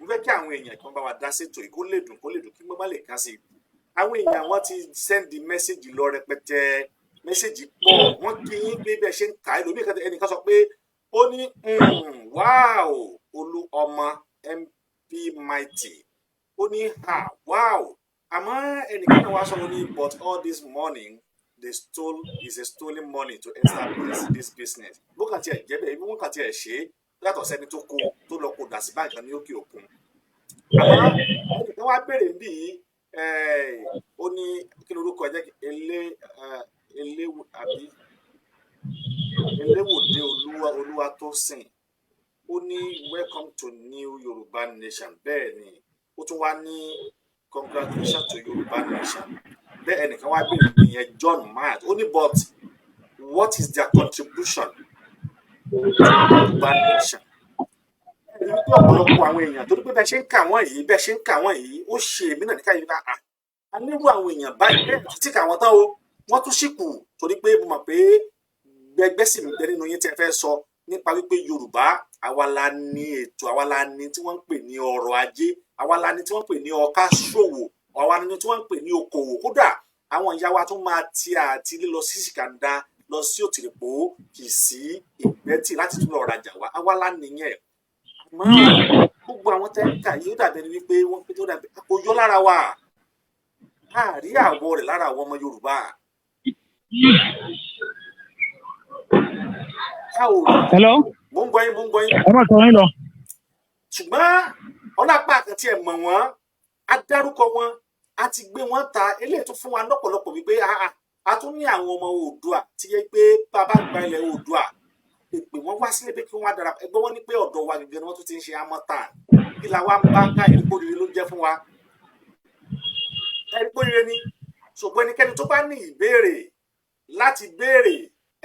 mo fẹ́ kí àwọn èèyàn kí wọ́n bá wa dá sétò yìí kó lè dùn kí wọ́n bá lè kàn sí i àwọn èèyàn wọ́n ti sẹ́ndì mẹ́sẹ̀gì lọ rẹpẹtẹ mẹ́sẹ̀gì pọ̀ wọ́n kí yín pé bẹ́ẹ̀ ṣe ń kà á ẹlòmíì ẹnìkan sọ pé ó ní wáò Olú ọmọ MP Mighty ó ní wáò àmọ́ ẹnìkan náà wá sọ ní but all this morning they stole is a stolen money to establish this business bó kàn tiẹ̀ jẹ́ bẹ́ẹ̀ wọ́n kàn tiẹ̀ ṣe é yàtọ̀ sẹ́ni tó lọ kó dà sí báńkì kan ní òkè òkun àmọ́ ẹnìkan wá béèrè bí ó ní kí lorúkọ jẹ́ eléwòde olúwa tó sìn ó ní welcome to new Yoruba nation bẹ́ẹ̀ ni ó tún wá ní congratulations to Yoruba nation bẹ́ẹ̀ ẹnìkan wá béèrè ìyẹn John Matt ó ní but what is their contribution to Yoruba nation ẹni wípé ọ̀pọ̀lọpọ̀ àwọn èèyàn torí pé bẹ́ẹ̀ ṣe ń kà wọ́n yìí ó ṣe èmi náà ní káyọ̀ nípa a nírú àwọn èèyàn báyìí bẹ́ẹ̀ títí kà wọ́n tán o wọ́n tún sì kù torí pé mo mọ̀ pé gbẹgbẹ́ sì ń bẹ nínú yín tí ẹ fẹ́ sọ nípa wípé Yorùbá àwa la ní ètò àwa la ní tí wọ́n ń pè ní ọrọ̀ ajé àwa la ní tí wọ́n ń pè ní ọ̀ká ṣòwò àwa la ní tí wọ́n ń pè ní okòwò kódà àwọn ìyá wa tún máa ti àti lílọ sí Ṣìkàndá lọ sí Òtìrìpó kì í sí Ìgbẹ́tì láti tún lọ rajà wá àwa la nìyẹn àmọ́ gbogbo àwọn tẹ́ǹkà yìí ó dàbí ẹni wípé wọ́n pé tó dàbí kò yọ lára wa àárí àwọ̀ rẹ̀ lára àwọn ọmọ Yorùbá. hello. mo ń gbọ́ yín. ẹ má sọ yín lọ. ṣùgbọ́n ọlọ́pàá kan tí ẹ mọ̀ wọ́n adárúkọ wọn a ti gbé wọn ta eléyìí tó fún wa lọ́pọ̀lọpọ̀ wípé a tún ní àwọn ọmọ Oòduà tí yẹ pé bàbá gba ilẹ̀ Oòduà pé wọ́n wá sílé pé kí wọ́n darapọ̀ ẹgbẹ́ wọn ní pé ọ̀dọ̀ wa gẹ́gẹ́ ni wọ́n tún ti ń ṣe amọ̀tàn kí la wá ń bá ká ìrìkórìíre ló jẹ́ fún wa ìrìkórìíre ni ṣùgbọ́n ẹnikẹ́ni tó bá ní ìbéèrè láti béèrè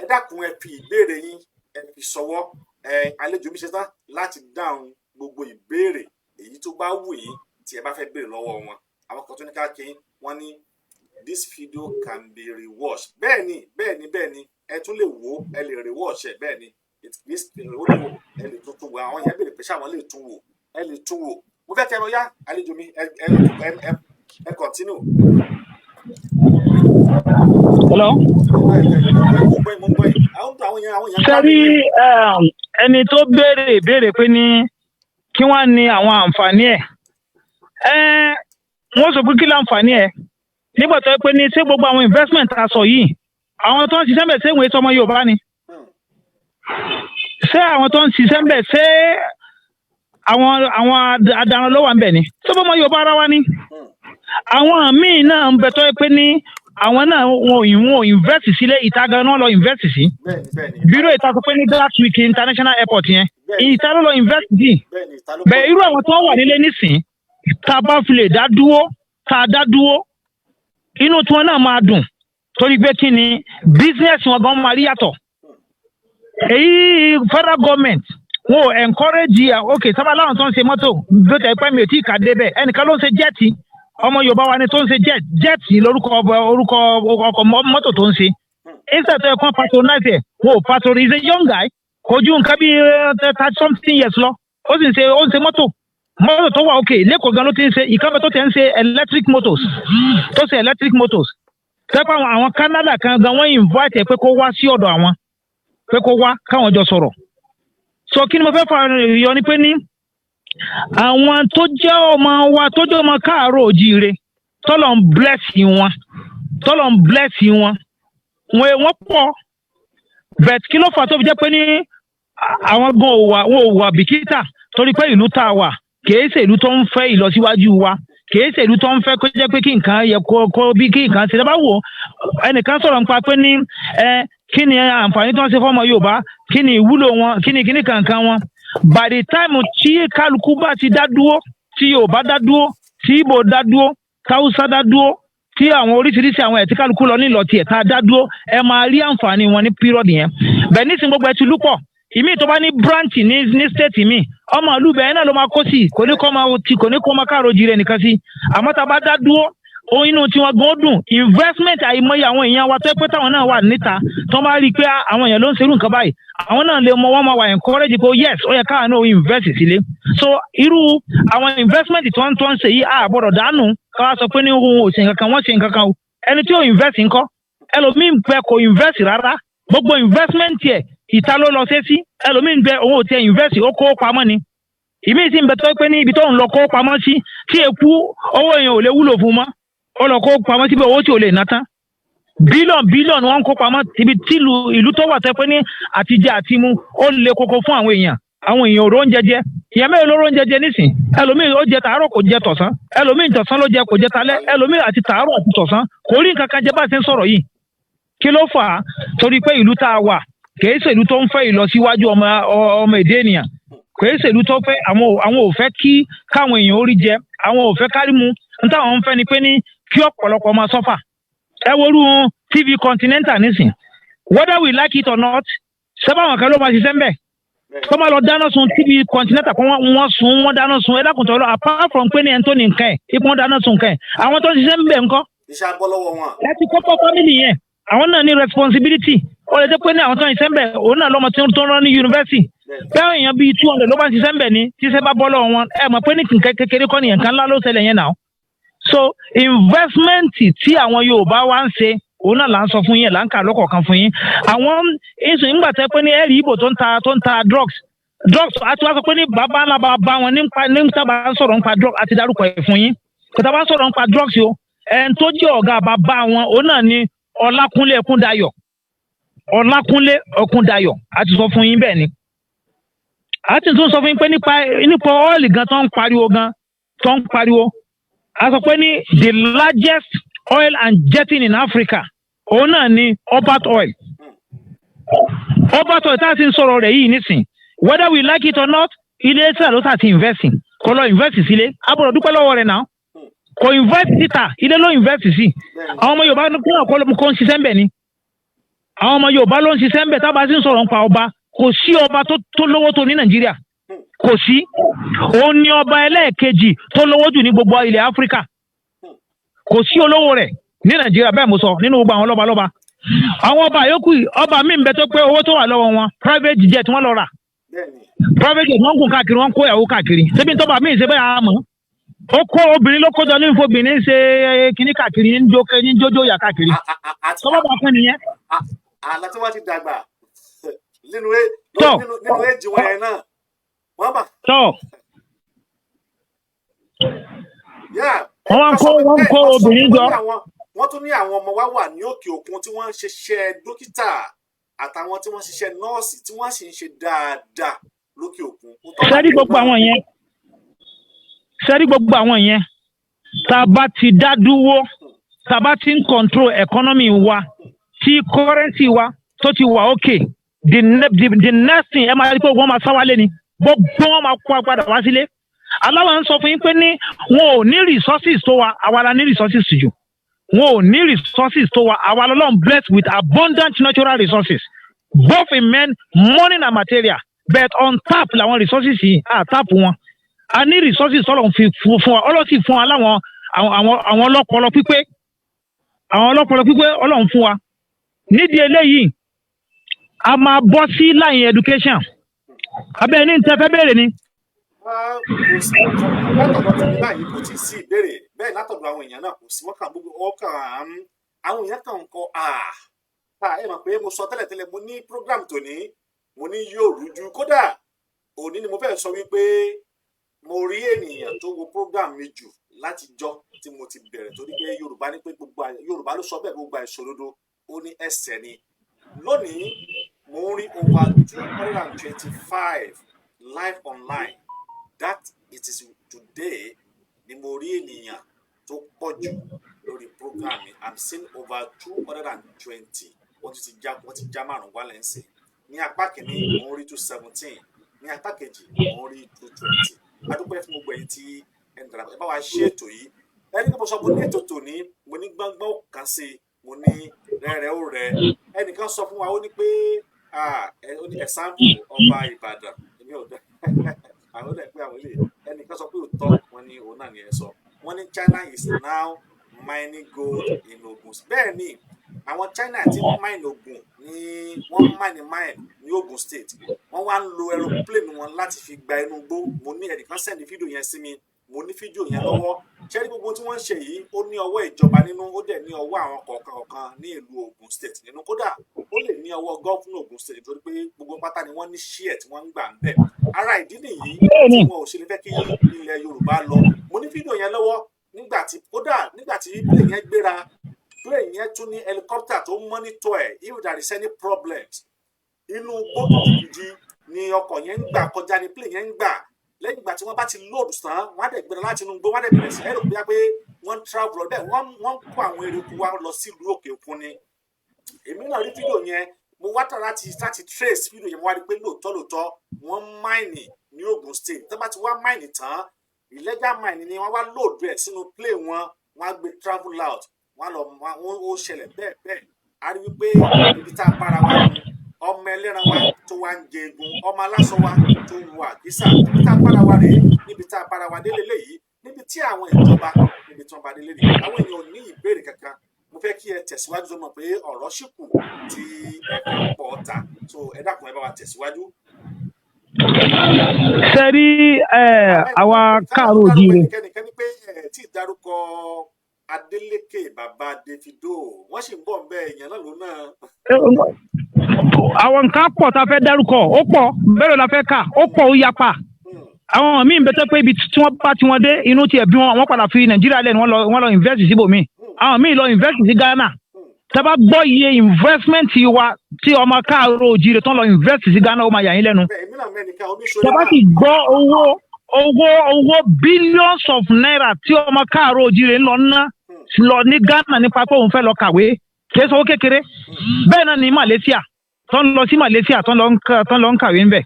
ẹ dákun ẹ fi ìbéèrè yín ẹ fi ṣọwọ́ àlejò mi ṣetán láti dáhùn gbogbo ìbéèrè èyí tó bá wù yín tí ẹ bá fẹ́ béèrè lọ́wọ́ wọn àwọn kan tó ní káàkiri wọ́n ní this video can be rewatched bẹ́ẹ̀ ni ẹ tún lè wò ẹ lè rewatch ẹ bẹ́ẹ̀ ni ẹ lè tuntun wò àwọn yẹn béèrè pé ṣáwọn lè tún wò ẹ lè tún wò mo fẹ́ kẹ́ ẹ yá àlejò mi ẹ continue. Hello. Sẹ́rí ẹni tó béèrè pé ní kí wọ́n ní àwọn àǹfààní ẹ̀. Wọ́n sọ pé kí láǹfààní ẹ̀ nígbà tó pé ní ṣé gbogbo àwọn investment a sọ yìí àwọn tó ń ṣiṣẹ́ bẹ̀ ṣé ìwé tọmọ Yorùbá ni. Ṣé àwọn tó ń ṣiṣẹ́ bẹ̀ ṣé àwọn adarun ló wà ń bẹ̀ ni. Ṣé bọ́mọ Yorùbá ara wa ni. Àwọn míì náà ń bẹ tó pé ní àwọn náà wọn invest sílé ìta gan náà lọ invest sí. Bírò ìta sọ pé ní Gatwick international airport yẹn ìta ló lọ invest sí. Bẹ́ẹ̀ irú àwọn tó wà nílé nísìn tá a bá fi lè dá dúró inú tí wọn náà máa dùn torí pé kí ni business wọn gan máa rí yàtọ̀. Èyí federal government wọn ò encourage ok sábà láwọn tó ń ṣe mọ́tò bí ó tẹ̀ pẹ́ mi ò tí ì kà débẹ̀ ẹnìkan ló ń ṣe jẹ́ẹ̀tì ọmọ Yorùbá wa ni tó ń ṣe jẹ́ẹ̀tì lórúkọ ọkọ̀ mọ́tò tó ń ṣe instead tó yẹ kó patronize ẹ̀ wò patronize a young guy kò ju nǹkan bí 30-something years lọ ó ń ṣe mọ́tò tó wà òkè lẹ́kọ̀ọ́ gan ló ti ń ṣe ìkànnì tó ti ń ṣe electric motors tẹ́pẹ́ àwọn Canada kan gan wọ́n invite ẹ̀ pé kó wá sí ọ̀dọ̀ àwọn pé kó wá káwọn jọ sọ̀rọ̀ so kí ni mo fẹ́ fà yọ ni pé ní àwọn tó jẹ́ ọmọ wa tó jẹ́ ọmọ káàárọ̀ òjíire tọ́lọ̀ ń bless wọn wọ́n pọ̀ but kí ló fà tó fi jẹ́ pé ní àwọn gan wọn ò wà bìkítà torí pé ìlú tá a wà kìí ṣe ìlú tó ń fẹ́ ìlọsíwájú wa kìí ṣe ìlú tó ń fẹ́ kó jẹ́ pé kí nǹkan yẹ kó bí kí nǹkan ṣe dábàá wò ẹnìkan sọ̀rọ̀ nípa pé ní kí ni àǹfààní tó ń ṣe fọ́mọ Yorùbá kí ni ìwúlò wọn kí ni kankan wọn by the time tí kálukú bá ti dá dúró tí Yorùbá dá dúró tí Ìgbò dá dúró táwùsá dá dúró tí àwọn oríṣiríṣi àwọn ẹ̀tí kálukú lọ nílò tiẹ̀ tá a dá dúró ẹ máa rí àǹfààní wọn ní pírọ̀dì yẹn bẹ́ẹ̀ nísìnyí gbogbo ẹ ti lúpọ̀ ìmí tó bá ní branch ní state mi ọmọ ìlú bẹ́ẹ̀ náà ló máa kó sí kò ní kó máa káàró jí rẹ̀ nìkan sí àmọ́ tá a bá dá dúró ohun inú tí wọ́n gan dùn investment àìmọye àwọn èèyàn wa tó pé táwọn náà wà níta tó bá rí i pé àwọn èèyàn ló ń serú nǹkan báyìí àwọn náà lè mọ wọ́n máa wà encourage pé yes ó yẹ káwọn náà invest sílé so irú àwọn investment tí wọ́n tó ń ṣe yìí àbọ̀dọ̀ dànù káwá sọ pé ní ohun òsè nǹkan wọ́n ṣe nǹkan kan o ẹni tí ó invest ńkọ́ ẹlòmíín bẹ kò invest rárá gbogbo investment yẹ ìta ló lọ sí ẹlòmíín bẹ òun ò tiẹ̀ invest ó kó pamọ́ ni ìmí sì ń bẹ tó pé ní ibi tó ń lọ kó pamọ́ sí tí eku owó èèyàn ò lè wúlò fún mọ́ ó lọ kó pamọ́ síbi owó tí ò lè ná tán bílíọ̀nù wọn kó pamọ́ ibi tí ìlú tó wà tẹ́ pé ní àtijẹ àtimu ó le koko fún àwọn èèyàn ò róúnjẹ jẹ ìyẹn mẹ́rin ló róúnjẹ jẹ nísìn ẹlòmíì ó jẹ tàárọ̀ kò jẹ tọ̀sán ẹlòmíì tọ̀sán ló jẹ kò jẹ talẹ́ ẹlòmíì àti tàárọ̀ àti tọ̀sán kò rí nǹkan kan jẹ bá a ṣe ń sọ̀rọ̀ yìí kí ló fà á torí pé ìlú tá a wà kìí ṣe ìlú tó ń fẹ́ ìlọsíwájú ọmọ èdè ènìyàn kìí ṣe ìlú tó fẹ́ àwọn ò fẹ́ kí káwọn èèyàn ó rí jẹ àwọn ò fẹ́ kárí mu n táwọn ń fẹ́ ni pé ní kí ọ̀pọ̀lọpọ̀ máa sọ́fà ẹ worú TV Continental nísìn whether we like it or not sábà àwọn kan ló máa ṣiṣẹ́ ń bẹ̀ tó máa lọ dáná sun TV Continental kó wọ́n dáná sun ẹ dákun tó lọ apart from pé ní ẹni tó ní nǹkan ẹ̀ ipò wọn dáná sun nǹkan ẹ̀ àwọn tó ń ṣiṣẹ́ ń bẹ̀ ńkọ́. iṣẹ́ abọ́ lọ́wọ́ wọn. ẹ ti kọ́kọ́ family yẹn àwọn náà ní responsibility ó lè jẹ́ pé ní àwọn tó ń ṣiṣẹ́ ń bẹ̀ òun náà lọ́mọ tó ń rán ní yunifásitì bẹ́ẹ̀ èèyàn bíi 200 ló bá ń ṣiṣẹ́ ń bẹ̀ ní tíṣẹ́ bá bọ́ lọ́wọ́ wọn ẹ mọ̀ pé ní nǹkan kékeré kọ́ nìyẹn kan ńlá ló ṣẹlẹ̀ yẹn náà so investment tí àwọn Yorùbá wa ń ṣe òun náà là ń sọ fún yín là ń kà lọ́kọ̀ọ̀kan fún yín àwọn èso nígbà tẹ́ pé ní ẹ̀rí Ìgbò tó ń ta drugs àti wá sọ pé ní bàbá ńlá bàbá wọn nígbà bá ń sọ̀rọ̀ nípa drugs àti dárúkọ ẹ̀ fún yín kòtà bá ń sọ̀rọ̀ nípa drugs o ẹni tó jẹ́ ọ̀gá bàbá wọn òun náà ni Ọlákúnlé Ẹkúndayọ̀ àti sọ fún yín bẹ́ẹ̀ ni àti tún sọ fún yín pé nípa ọ́ọ̀lì gan tó ń pariwo a sọ pé ní the largest oil and jetting in Africa òun náà ni Obat oil. Obat oil tá a ti ń sọ̀rọ̀ rẹ̀ yìí nísìn whether we like it or not ilé tí a ló tà ti investing kò lọ invest sílé àbúrò dúpẹ́ lọ́wọ́ rẹ̀ náà kò invest síta ilé ló invest sí àwọn ọmọ Yorùbá kò ń ṣiṣẹ́ ń bẹ̀ ni àwọn ọmọ Yorùbá ló ń ṣiṣẹ́ ń bẹ̀ tá a bá ti ń sọ̀rọ̀ nípa ọba kò sí ọba tó lówó tó ní Nàìjíríà kò sí òun ni ọba ẹlẹ́ẹ̀kejì tó lówó jù ní gbogbo ilẹ̀ Áfíríkà kò sí olówó rẹ̀ ní Nàìjíríà bẹ́ẹ̀ mo sọ nínú gbogbo àwọn lọ́balọ́ba àwọn ọba yòókù ọba mi ń bẹ tó pé owó tó wà lọ́wọ́ wọn private jet wọ́n lọ rà private jet wọ́n gùn káàkiri wọ́n kó ìyàwó káàkiri ṣébi tó bá mi ṣe bẹ́ẹ̀ àmọ́ ó kó obìnrin ló kójọ ní ìfobìnrin ṣe kíní káàkiri ní jójó yà káàkiri tó bá bá fún nìyẹn. àlá tí wọ́n ti dàgbà nínú èjì wọn yẹn náà wọ́n bá. wọ́n kó obìnrin jọ. wọ́n tún ní àwọn ọmọ wa wà ní òkè òkun tí wọ́n ń ṣiṣẹ́ dókítà àtàwọn tí wọ́n ṣiṣẹ́ nọ́ọ̀sì tí wọ́n sì ń ṣe dáadáa lókè òkun. sẹ́rí gbogbo àwọn yẹn tá a bá ti dá dúró tá a bá ti ń control economy wa tí currency wa tó ti wà okay the next thing ẹ máa rí pé wọ́n máa sáwálé ni gbogbo wọn máa kó padà wá sílé aláwọ̀ ń sọ fún yín pé ní wọn ò ní resources tó wa àwa la ní resources jù wọn ò ní resources tó wa àwa lọ́lọ́run blessed with abundant natural resources both in men money and material but on tap làwọn resources yìí tap wọn a ní resources tọ́lọ̀ fi fún wa ọlọ́sì fún wa láwọn àwọn ọlọ́pọlọ pípé ọlọ́run fún wa nídìí eléyìí a máa bọ́ sí line education abẹ́ ní tẹ́fẹ́ béèrè ni. kò sí látọ̀dọ̀ tẹ̀lé báyìí kò tí ì sí ìbéèrè bẹ́ẹ̀ látọ̀dọ̀ àwọn èèyàn náà kò sí wọ́n kàn gbogbo ọkàn àwọn èèyàn kan kọ ẹ mọ̀ pé mo sọ tẹ́lẹ̀tẹ́lẹ̀ mo ní program tòní mo ní yóò rújú kódà òní ni mo fẹ́ sọ wípé mo rí ènìyàn tó wo program mi jù látijọ́ tí mo ti bẹ̀rẹ̀ torí pé Yorùbá ní pé gbogbo Yorùbá ló sọ bẹ́ẹ̀ gbogbo àìṣòdodo ó ní ẹsẹ̀ ni lónìí mo rí over 225 live online that it is today ni mo rí ènìyàn tó pọ̀ jù lórí program mi I'm seeing over 220 wọ́n ti já márùn-ún wálẹ̀ ń sè ní apá kìíní mo rí 217 ní apá kejì mo rí 220 adúpẹ́ fún gbogbo ẹ̀yin tí ẹni dára ẹ bá wa ṣe ètò yìí ẹni kí mo sọ mo ní ètò tòní mo ní gbọ́ngbọ́n kan sí mo ní rẹ́rẹ́ ó rẹ ẹnìkan sọ fún wa ó ní pé ó ní ẹ̀sánpù ọba Ìbàdàn èmi ò dá àwọn ọ̀dà pé àwọn ilé ẹnìkan sọ pé òótọ́ wọn ní òun náà ní ẹ sọ wọn ní China is now mining gold in Ogun bẹ́ẹ̀ ni àwọn China ti mine Ogun ní wọ́n mine ní Ogun State wọ́n wá ń lo aeroplane wọn láti fi gba inú igbó mo ní ẹnìkan sẹ́ndí fídíò yẹn sí mi mo ní fídíò yẹn lọ́wọ́ ṣẹ́rí gbogbo tí wọ́n ń ṣe yìí ó ní ọwọ́ ìjọba nínú ó dẹ̀ ní ọwọ́ àwọn kọ̀ọ̀kan ní ìlú Ogun State nínú kódà ó lè ní ọwọ́ gọ́fúnà Ogun State nítorí pé gbogbo pátá ni wọ́n ní ṣíẹ̀ tí wọ́n ń gbà ń bẹ̀ ara ìdí nìyí tí wọn ò ṣe lè fẹ́ kí ilẹ̀ Yorùbá lọ mo ní fídíò yẹn lọ́wọ́ nígbà tí plane yẹn gbéra plane yẹn tún ní helicopter tó monitor ẹ̀ if there is any problems inú gbọ́dọ̀ gidi ni ọkọ̀ yẹn ń gbà kọjá ni plane yẹn ń gbà lẹ́yìn ìgbà tí wọ́n bá ti lóòdù tán wọ́n á dẹ̀ gbéra láti inú gbó wọ́n á dẹ̀ bẹ̀rẹ̀ sí ẹ̀rọ bíi pé wọ́n travel bẹ́ẹ̀ wọ́n kó àwọn eruku wa lọ sílùú òkè òkun ni èmi náà rí fídíò yẹn mo wá tàn láti trace fídíò yẹn mo wá rí pé lóòótọ́ wọ́n máìnì ní Ogun State tó bá ti wá máìnì tán illegal mine ni wọ́n wá lóòdù ẹ̀ sínú plane wọ́n á gbé travel out wọ́n ó ṣẹlẹ̀ bẹ́ẹ̀ a rí wípé ibi tá a bára wa ni ọmọ ẹlẹ́ran wa tó wá ń jẹ egun ọmọ aláṣọ wa tó ń wọ àkísà níbi tá a bára wa rèé níbi tá a bára wa délé léyìí níbi tí àwọn ìjọba níbi tí wọ́n bá délé rèé àwọn èèyàn ò ní ìbéèrè kankan mo fẹ́ kí ẹ tẹ̀síwájú tó mọ̀ pé ọ̀rọ̀ ṣì kù tí ẹ fẹ́ pọ̀ ta so ẹ dákun ẹ bá wa tẹ̀síwájú. sẹ́rí àwa káàró òjíire. kẹ́nikẹ́ni ní pé tí ì dárúkọ Adeleke bàbá Davido wọ́n sì ń bọ̀ nbẹ èèyàn náà ló náà. àwọn nǹkan pọ̀ tá a fẹ́ dárúkọ ó pọ̀ bẹ́ẹ̀ la fẹ́ kà ó pọ̀ ó yapa àwọn míì bẹ́tẹ̀ pé ibi tí wọ́n bá tiwọn dé inú tiẹ̀ bí wọ́n padà fi Nàìjíríà lẹ́nu wọ́n lọ invest síbòmíì àwọn míì lọ invest sí Ghana tẹ́ bá gbọ́ iye investment wa tí ọmọ káàró òjíire tó ń lọ invest sí Ghana ó máa yà yín lẹ́nu tẹ́ bá sì gbọ́ owó owó billions of naira tí ọmọ káàárọ̀ oòjíire ń lọ ní Ghana nípa pé òun fẹ́ lọ kàwé kì í sọ owó kékeré bẹ́ẹ̀ náà ní Malaysia tó ń lọ sí Malaysia tó ń lọ ń kàwé ń bẹ̀.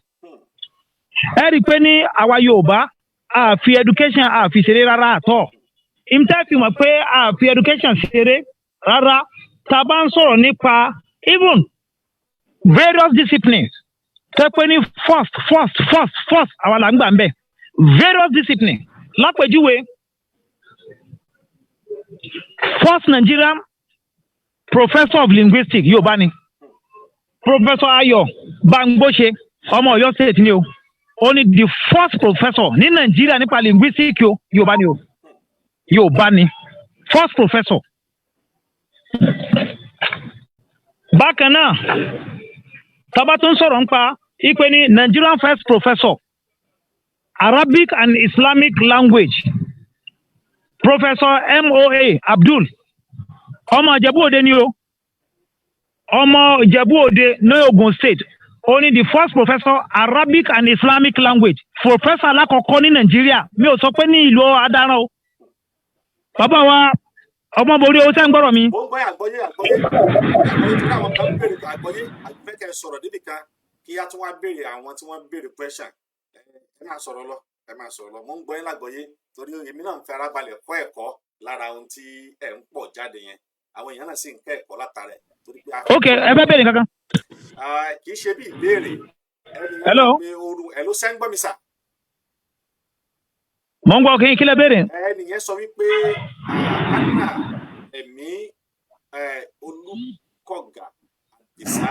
ẹ rí i pé ní àwa Yorùbá àfi education àfi ṣeré rárá àtọ̀ ìmúta fi mọ̀ pé àfi education ṣeré rárá tá a bá ń sọ̀rọ̀ nípa even various disciplines tẹ́ pé ní first àwa là ń gbà ń bẹ̀ various disciplines lápèjúwe first Nigerian professor of linguistics Yorùbá ni Professor Ayo Bangbose ọmọ Ọ̀yọ́ state ni o only the first professor ní Nàìjíríà nípa linguistics o Yorùbá ni first professor. Bákan náà tábà tó ń sọ̀rọ̀ nípa ìpè ní Nigerian first professor Arabic and Islamic language Professor MOA Abdul ọmọ Ìjẹ̀bú-Òde ni o ọmọ Ìjẹ̀bú-Òde ní Ogun State only the first professor Arabic and Islamic language professor alákọ̀ọ́kọ́ ní Nàìjíríà mi ò sọ pé ní ìlú Adarán o bàbá wa Omoboriowo ṣé ń gbọ́rọ̀ mi. mo ń gbọ́ àgbọ́yé tí àwọn kan béèrè àgbọ́yé àgbẹ̀kẹ́ sọ̀rọ̀ débi kan kí á tún wá béèrè àwọn tí wọ́n béèrè question ẹ máa sọ̀rọ̀ lọ mo ń gbọ́ yín lágbọ́yé torí èmi náà ń fẹ́ arábalẹ̀ kọ́ ẹ̀kọ́ lára ohun tí ẹ̀ ń pọ̀ jáde yẹn àwọn èèyàn náà sì ń kẹ́ ẹ̀kọ́ látara ẹ̀ torí pé. ok ẹ fẹ́ béèrè kankan. kì í ṣe bí ìbéèrè hello ẹ ló sẹ́ ń gbọ́ mi sà. mo ń gbọ́ kí n kílẹ̀ béèrè. ẹnìyẹn sọ wípé anna ẹ̀mí Olùkọ́gà Àdìsá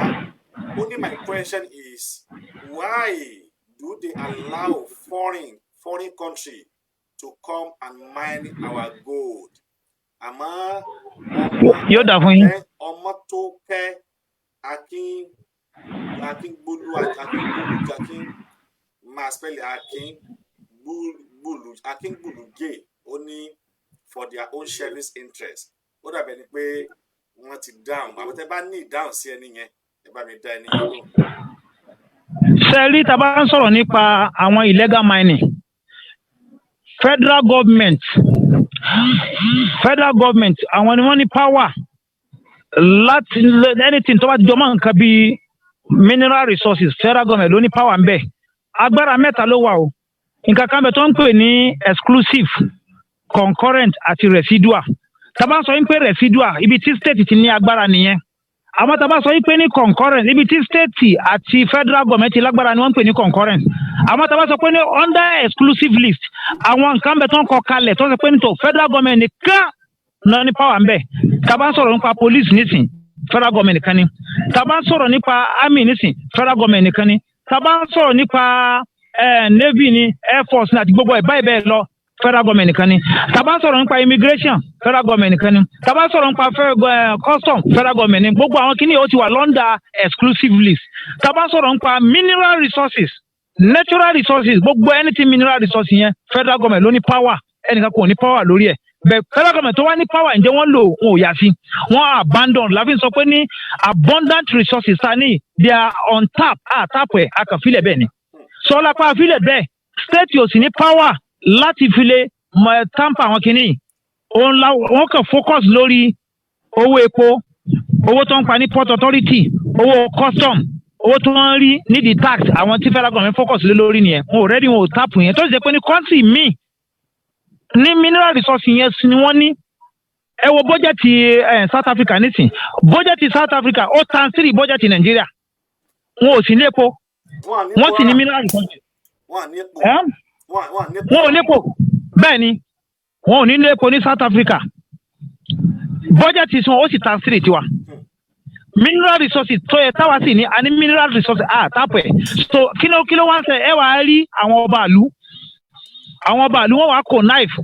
ó ní my question is why do they allow foreign country to come and mine our gold? Àmọ́ yóò dà fún yín. ọmọ tó kẹ́ Akíngbólú máa spẹ́lẹ̀ Akíngbùlùgé ó ní for their own selfish interest. Ó dàbẹ̀ ni pé wọ́n ti dáhùn àwọn tẹ́ bá ní ìdáhùn sí ẹni yẹn ẹ bá mi dá ẹni yẹn lò. Sẹ́ẹ̀rí tá a bá ń sọ̀rọ̀ nípa àwọn illegal mining federal government àwọn ni wọ́n ní power láti anything tó bá jọ mọ́ nǹkan bíi mineral resources federal government ló ní power ń bẹ agbára mẹ́ta ló wà o nǹkan kan bẹ tó ń pè ní exclusive concurrent àti residual tá a bá sọ pé residual ibi tí state ti ní agbára nìyẹn àmọ́ tá a bá sọ pé ní concurrent ibi tí state àti federal government lágbára ni wọ́n ń pè ní concurrent àmọ́ tá a bá sọ pé ní under exclusive list àwọn nǹkan bẹ tó ń kọ kalẹ̀ tó ń sọ pé ní tó federal government nìkan náà ní power ń bẹ tá a bá sọ̀rọ̀ nípa police nísìn federal government nìkan ni tá a bá sọ̀rọ̀ nípa army nísìn federal government nìkan ni tá a bá sọ̀rọ̀ nípa navy ni air force ni àti gbogbo ẹ̀ báyìí bẹ́ẹ̀ lọ federal government nìkan ni tá a bá sọ̀rọ̀ nípa immigration federal government nìkan ni tá a bá sọ̀rọ̀ nípa custom federal government ni gbogbo àwọn kìíní ó ti wà lọ́ndà exclusive list tá a bá sọ̀rọ̀ nípa mineral resources natural resources gbogbo anything mineral resources yẹn federal government ló ní power ẹnìkan kò ní power lórí ẹ̀ bẹ́ẹ̀ federal government tó wá ní power ǹjẹ́ wọ́n lò wọn ò yà sí wọ́n abandon láfi sọ pé ní abundant resources ta ní they are on tap tap ẹ̀ akànfilẹ̀ bẹ́ẹ̀ ni sọlápá àfilẹ̀ bẹ́ẹ̀ state yóò sì ní power láti fi lè tamper àwọn kìíní wọ́n kàn focus lórí owó epo owó tó ń pa ní port authority owó custom owó tó ń rí nídìí tax àwọn tí federal government focus lé lórí nìyẹn wọn ò rẹ́dí wọn ò tap yẹn tó ṣe pé ní country míì ní mineral resources yẹn ni wọ́n ní ẹ wo bọ́jẹ̀tì South Africa nísìn bọ́jẹ̀tì South Africa ó tan sí bọ́jẹ̀tì Nàìjíríà wọn ò sì ní epo wọ́n sì ní mineral resources wọn ò ní epo bẹ́ẹ̀ ni wọn ò ní epo ní South Africa bọ́jẹ̀tì sùn ó sì tan sí tiwa mineral resources tó yẹ táwa sì ní àní mineral resources tápẹ̀ so kí ló wá ń ṣe ẹ wàá rí àwọn ọba àlú wọn wàá kó knife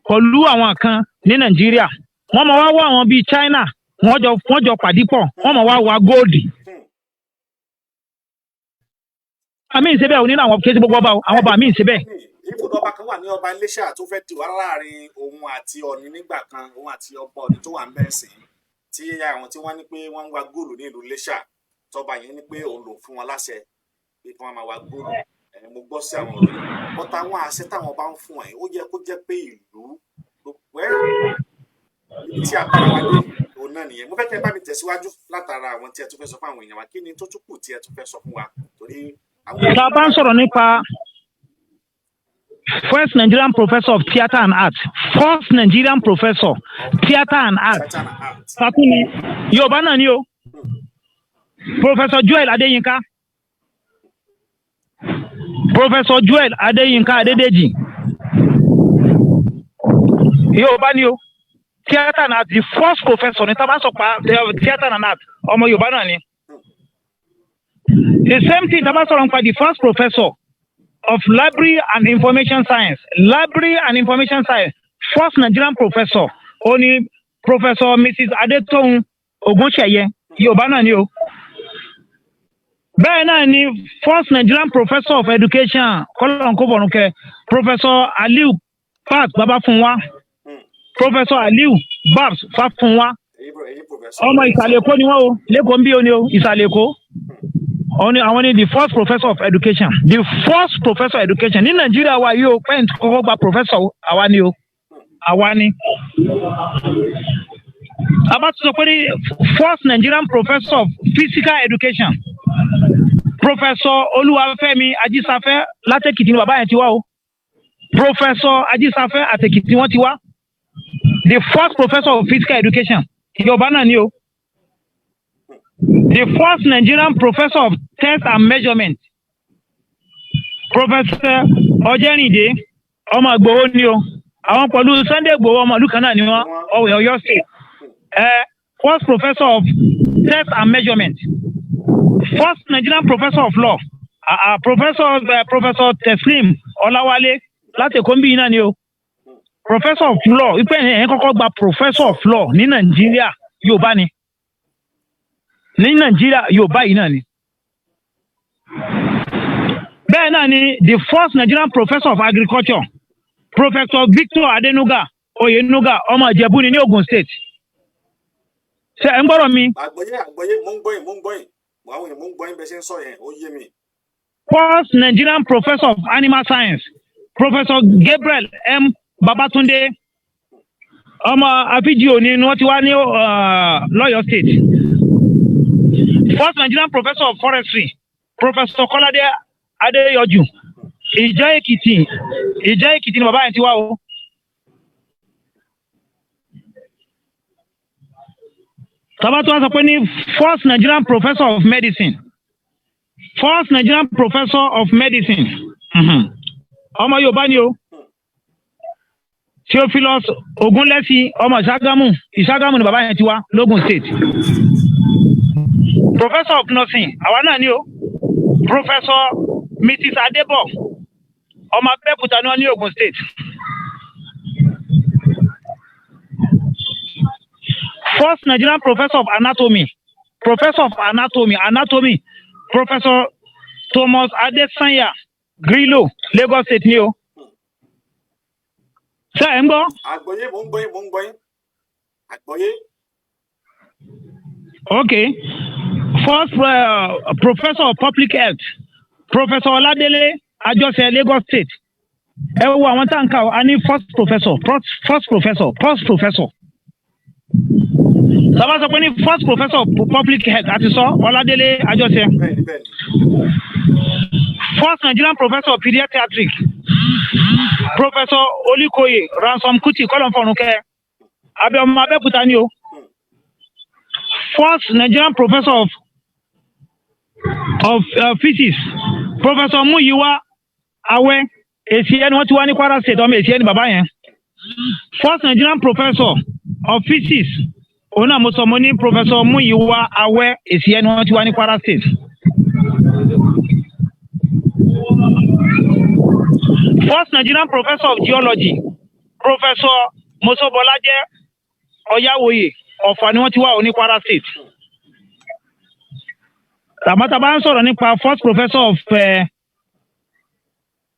pẹ̀lú àwọn kan ní Nàìjíríà wọ́n máa wá wá àwọn bíi China wọ́n jọ pàdé pọ̀ wọ́n máa wá wá gold. àmì ìṣe bẹ́ẹ̀ onínú àwọn kéésì gbogbo ọba àwọn ọba àmì ìṣe bẹ́ẹ̀. ibùdó ọba kan wà ní ọba Iléṣà tó fẹ́ dìwà láàrin òun àti Ọ̀ọ̀ni nígbà kan òun àti ọba Ọ̀ọ̀ni tó wà ń bẹ́ẹ̀ sìn tí àwọn tí wọ́n ní pé wọ́n ń wá góòlù ní ìlú Iléṣà tọba yẹn ní pé òun lò fún wọn láṣẹ pé kí wọ́n máa wá góòlù mo gbọ́ sí àwọn ọ̀rọ̀ yìí bọ́tà àwọn àṣẹ táwọn bá ń fún ẹ̀ ó yẹ kó jẹ́ pé ìlú ibi tí a bára wa dé òun náà nìyẹn mo fẹ́ kẹ́ bá mi tẹ̀síwájú látara àwọn tí ẹ tún fẹ́ sọ fún àwọn èèyàn wa kí ni tó tún kù tí ẹ tún fẹ́ sọ fún wa torí àwọn. tá a bá ń sọ̀rọ̀ nípa first Nigerian professor of theatre and art first Nigerian professor theatre and art sakuni Yorùbá náà ni o Professor Joel Adeyinka Professor Joel Adeyinka Adedeji Yorùbá ni o theatre and art the first professor ní tá a bá sọ pa theatre and art ọmọ Yorùbá náà ni the same thing tá a bá sọ̀rọ̀ nípa the first professor of library and information science first Nigerian professor only Professor Mrs. Adetoun Ogunṣeye Yorùbá náà ni o bẹ́ẹ̀ náà ni first Nigerian professor of education kọ́lọ́nkóbọ̀nùkẹ́ Professor Aliu Babs Babafunwa Professor Aliu Babs Babafunwa ọmọ Ìsàlẹ̀ Èkó ni wọ́n o lẹ́kọ̀ọ́ ń bí o ni o Ìsàlẹ̀ Èkó àwọn ni the first professor of education ní Nàìjíríà wa yìí o pẹ́ǹtì kọ́kọ́ gba professor àwa ni o àwa ni. About to the first Nigerian professor of physical education Professor Oluwafemi Ajisafe látẹ̀kìtì ni bàbá yẹn ti wá o Professor Ajisafe àtẹ̀kìtì wọ́n ti wá the first professor of physical education Yorùbá náà ni o the first Nigerian professor of test and measurement Professor Ojerinde ọmọ Ìgbòho ni o àwọn pẹ̀lú Sunday Ìgbòho ọmọ ìlú kan náà ni wọ́n Ọ̀yọ́ state first professor of test and measurement first Nigerian professor of law Professor Teslim Ọláwálé láti Èkó ń bí náà ni o professor of law ìpè ẹ̀yìn kọ́kọ́ gba professor of law ní Nàìjíríà Yorùbá ni ní Nàìjíríà Yorùbá yìí náà ni bẹ́ẹ̀ náà ni the first Nigerian professor of agriculture Professor Victor Adenuga Oyenuga ọmọ Ìjẹ̀bú ni ní Ogun State ṣe ẹ̀ ń gbọ́dọ̀ mi. àgbọ̀yé mo ń gbọ́yìn àwọn èèyàn mo ń gbọ́yìn bẹ́ẹ̀ ṣe ń sọ yẹn ó yé mi. First Nigerian professor of animal science Professor Gabriel M. Babatunde ọmọ Afijio ni wọ́n ti wá ní l'Ọ́yọ́ State. First Nigerian professor of forestry Professor Kọ́ládé Adéyọjú Ìjẹ́ Èkìtì ni bàbá yẹn ti wá o. Tabatu wa sọ pé ní first Nigerian professor of medicine ọmọ Yorùbá ni o Theophilus Ogunlesi ọmọ Ìṣàgámù ni bàbá yẹn ti wá l'Ógùn State. Professor of nursing àwa náà ni o Professor Mrs. Adebo ọmọ Abẹ́òkúta ni wọ́n ní Ogun State. First Nigerian professor of anatomy Professor Thomas Adesanya Grillo Lagos State ni o. Ṣé ẹ̀ ń gbọ́? Àgbọ̀yé mo ń gbọ́yìn. Àgbọ̀yé. Okay. First professor of public health Professor Oladele Ajose Lagos State. Ẹ wo àwọn tá n kà á ní first professor. Sábà sọ pé ní first professor of public health àti sọ Oladele Ajose. First Nigerian professor of pediatrics Professor Olikoye Ransom Kuti kọ́lọ̀fọ̀nùkẹ́ ọmọ Abẹ́òkúta ni o. First Nigerian professor of physics Professor Muyiwa Awe èsì ẹni wọ́n ti wá ní Kwara State ọmọ èsì ẹni bàbá yẹn. First Nigerian professor of physics òun náà mo sọ mo ní Professor Muyiwa Awe èsì ẹni wọ́n ti wá ní Kwara State. First Nigerian professor of geology Professor Mosobolaje Oyawoye Ọ̀fà ni wọ́n ti wá ní Kwara State. Tàbátàbá ń sọ̀rọ̀ nípa first professor of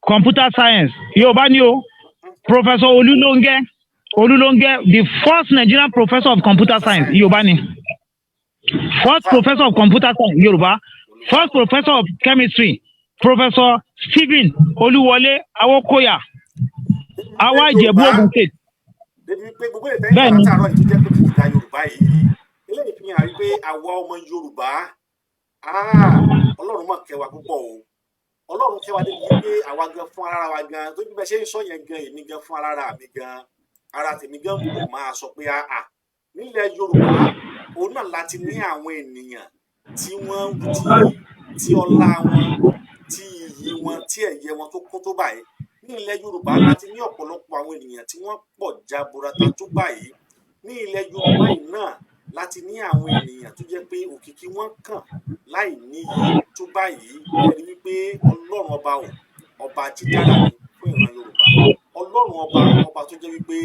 computer science Yorùbá ni o Professor Olúlóńgẹ́ the first Nigerian professor of computer science Yorùbá ni. First professor of computer science Yorùbá. First professor of chemistry Professor Stephen Olúwọlé Awókóyà àwa Ìjẹ̀bú Ògùn State. débi pé gbogbo ètò ẹ̀yìn látàárọ̀ ìtú jẹ́ pé dídá Yorùbá yìí eléyìí fi hàn wípé àwa ọmọ Yorùbá Ọlọ́run mọ̀ kẹwàá púpọ̀ o Ọlọ́run kẹwàá débi wípé àwa gan fún ara wa gan tó bí bẹ́ẹ̀ ṣe ń sọ yẹn gan èmi gan fún ara mi gan ara tèmi gan mò máa sọ pé nílẹ̀ Yorùbá òun náà láti ní àwọn ènìyàn tí wọ́n tí ọlá wọn tí iyì wọn tí ẹ̀yẹ wọn tó kún tó báyìí ní ilẹ̀ Yorùbá láti ní ọ̀pọ̀lọpọ̀ àwọn ènìyàn tí wọ́n pọ̀ jaburata tó báyìí ní ilẹ̀ Yorùbá yìí náà láti ní àwọn ènìyàn tó jẹ́ pé òkìkí wọn kàn láì níyì tó báyìí ẹni wípé Ọlọ́run ọba jíjára ni fún ìran Yorùbá Ọlọ́run ọba tó jẹ́ wípé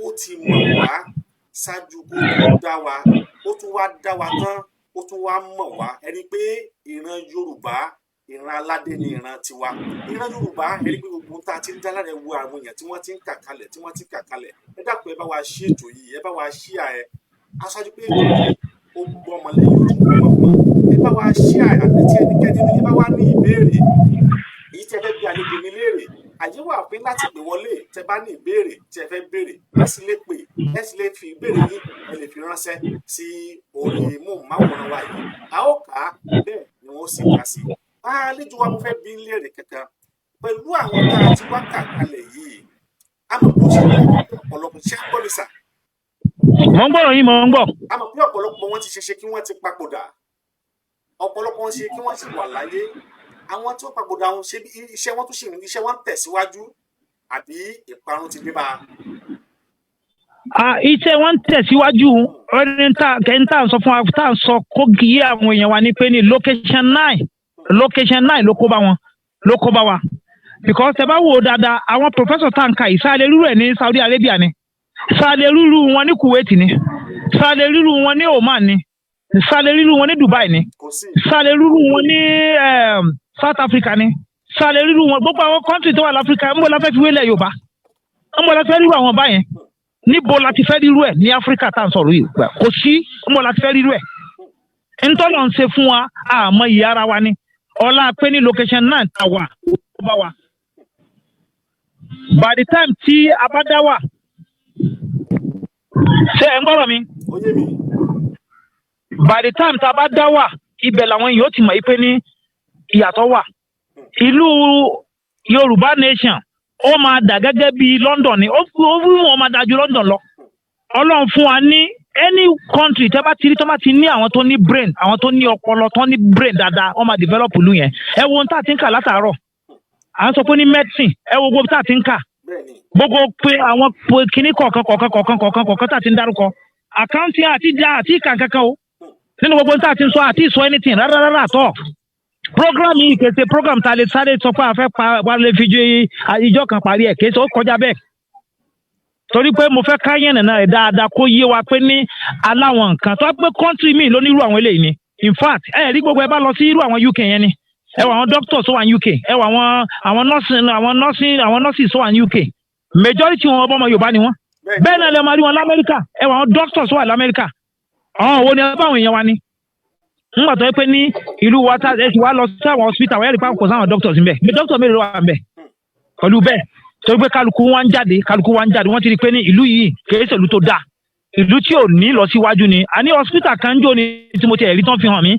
ó ti mọ̀ wá ṣáájú kó tó dá wa ó tún wá dá wa tán ó tún wá mọ̀ wá ẹni pé ìran Yorùbá ìran aládé ni ìran tiwa ìran Yorùbá ẹni pé gbogbo tá a ti ń dá lára wo àwọn èèyàn tí wọ́n ti ń kà kalẹ̀ ẹ dákun ẹ bá wa ṣí ètò yìí ẹ bá wa ṣí aṣáájú pé ètò yìí ó gbọ́ ọmọ lẹ́yìn ojú ọmọ ẹ bá wa ṣí àti ẹnikẹ́ni ẹ bá wa ní ìbéèrè èyí tí ẹ fẹ́ bí àlejò mi léèrè àyè wà pé láti pè wọlé tẹ bá ní ìbéèrè tí ẹ fẹ́ béèrè ẹ sì lè pè ẹ sì lè fi ìbéèrè yín ẹ lè fi ránṣẹ́ sí orí móhùnmáwòrán wa yìí a ó kà á bẹ́ẹ̀ ni wọ́n sì kà sí àlejò wa mo fẹ́ bí léèrè kankan pẹ̀lú àwọn tá a ti wá kà kalẹ̀ yìí a mọ̀ pé ó ṣe ọ̀pọ̀lọpọ̀ ṣé gbọ́ mi sà. Mo ń gbọ́rọ̀ yín mo ń gbọ́. a mọ̀ pé ọ̀pọ̀lọpọ̀ wọn ti ṣe kí wọ́n ti papòdà ọ̀pọ̀lọpọ̀ wọn ṣe kí wọ́n sì wà láyé àwọn tí wọ́n papòdà wọn ṣe iṣẹ́ wọn tún ṣe iṣẹ́ wọn tẹ̀síwájú àbí ìparun ti dé bá iṣẹ́ wọn tẹ̀síwájú ọ̀rẹ́ kẹ́ńtà sọ fún wa tá à ń sọ kó kì í àwọn èèyàn wa ní pé ní location 9 ló kó bá wa because tẹ́ bá wò ó dáadáa àwọn professor tá à ń ka ìsàlẹ̀ rúrú ẹ̀ ní Saudi Arabia ni ìsàlẹ̀ rúrú wọn ní Kuwait ni ìsàlẹ̀ rúrú wọn ní Oman ni ìsàlẹ̀ rúrú wọn ní Dubai ni ìsàlẹ̀ rúrú wọn ní South Africa ni ìsàlẹ̀ rúrú wọn gbogbo àwọn country tó wà láfíríkà ń bọ̀ la fẹ́ fi wélẹ̀ Yorùbá ń bọ̀ la fẹ́ rírú àwọn báyẹn níbo la ti fẹ́ rírú ẹ̀ ní Áfíríkà tá à ń sọ̀rọ̀ yìí kò sí ń bọ̀ la ti fẹ́ rírú ẹ̀ ntọ́lọ̀ ń ṣe fún wa àmọ́ ìyá ara wa ni ọlá pé ní location náà ta wà ó bá wa by the time tí a bá dá wà ṣé ẹ ń gbọ́rọ̀ mi by the time tá a bá dá wà ibẹ̀ làwọn yóò ti mọ̀ yí pé ní ìyàtọ̀ wà ìlú Yorùbá nation ó máa dà gẹ́gẹ́ bí London ni ó wọn máa dájú London lọ Ọlọ́run fún wa ní any country tẹ́ bá ti rí tó bá ti ní àwọn tó ní brain àwọn tó ní ọpọlọ tó ní brain dáadáa wọ́n máa develop ìlú yẹn ẹ wo ohun tá a ti ń kà látàárọ̀ à ń sọ pé ní medicine ẹ wo gbogbo tá a ti ń kà gbogbo pé àwọn kinní kọ̀ọ̀kan tá a ti ń dárúkọ accounting àti kankan o nínú gbogbo tá a ti ń sọ àti ìsọ anything rárá àtọ̀ program yìí kèsè program tá a lè sáré sọ pé a fẹ́ pa wà lè fi ju ìjọ kan parí ẹ̀ kèsè ó kọjá bẹ́ẹ̀ torí pé mo fẹ́ káyẹn nàná rẹ̀ dáadáa kó yé wa pé ní aláwọn nǹkan tó pé country mi ló ní irú àwọn eléyìí ni in fact ẹ rí gbogbo ẹ bá lọ sí irú àwọn UK yẹn ni ẹ wà àwọn doctors tó wà ní UK ẹ wà àwọn nurses tó wà ní UK majority wọn ọmọ Yorùbá ni wọn bẹ́ẹ̀ náà lè máa rí wọn lamẹ́ríkà ẹ wà àwọn doctors tó wà lamẹ́ríkà àwọn wo ni ẹ bá àwọn èèyàn wa ni nígbà tó yẹ pé ní ìlú wa tá ẹ ti wá lọ sí àwọn hospital wọ́n yẹ kó sáwọn doctors níbẹ̀ doctor mélòó wà níbẹ̀ pẹ̀lú bẹ́ẹ̀ torí pé kálukú wa ń jáde wọ́n ti rí pé ní ìlú yìí kìí ṣèlú tó dáa ìlú tí ò ní lọ síwájú ni àní hospital kan jò ní tí mo ti ẹ̀rí tán fi hàn mí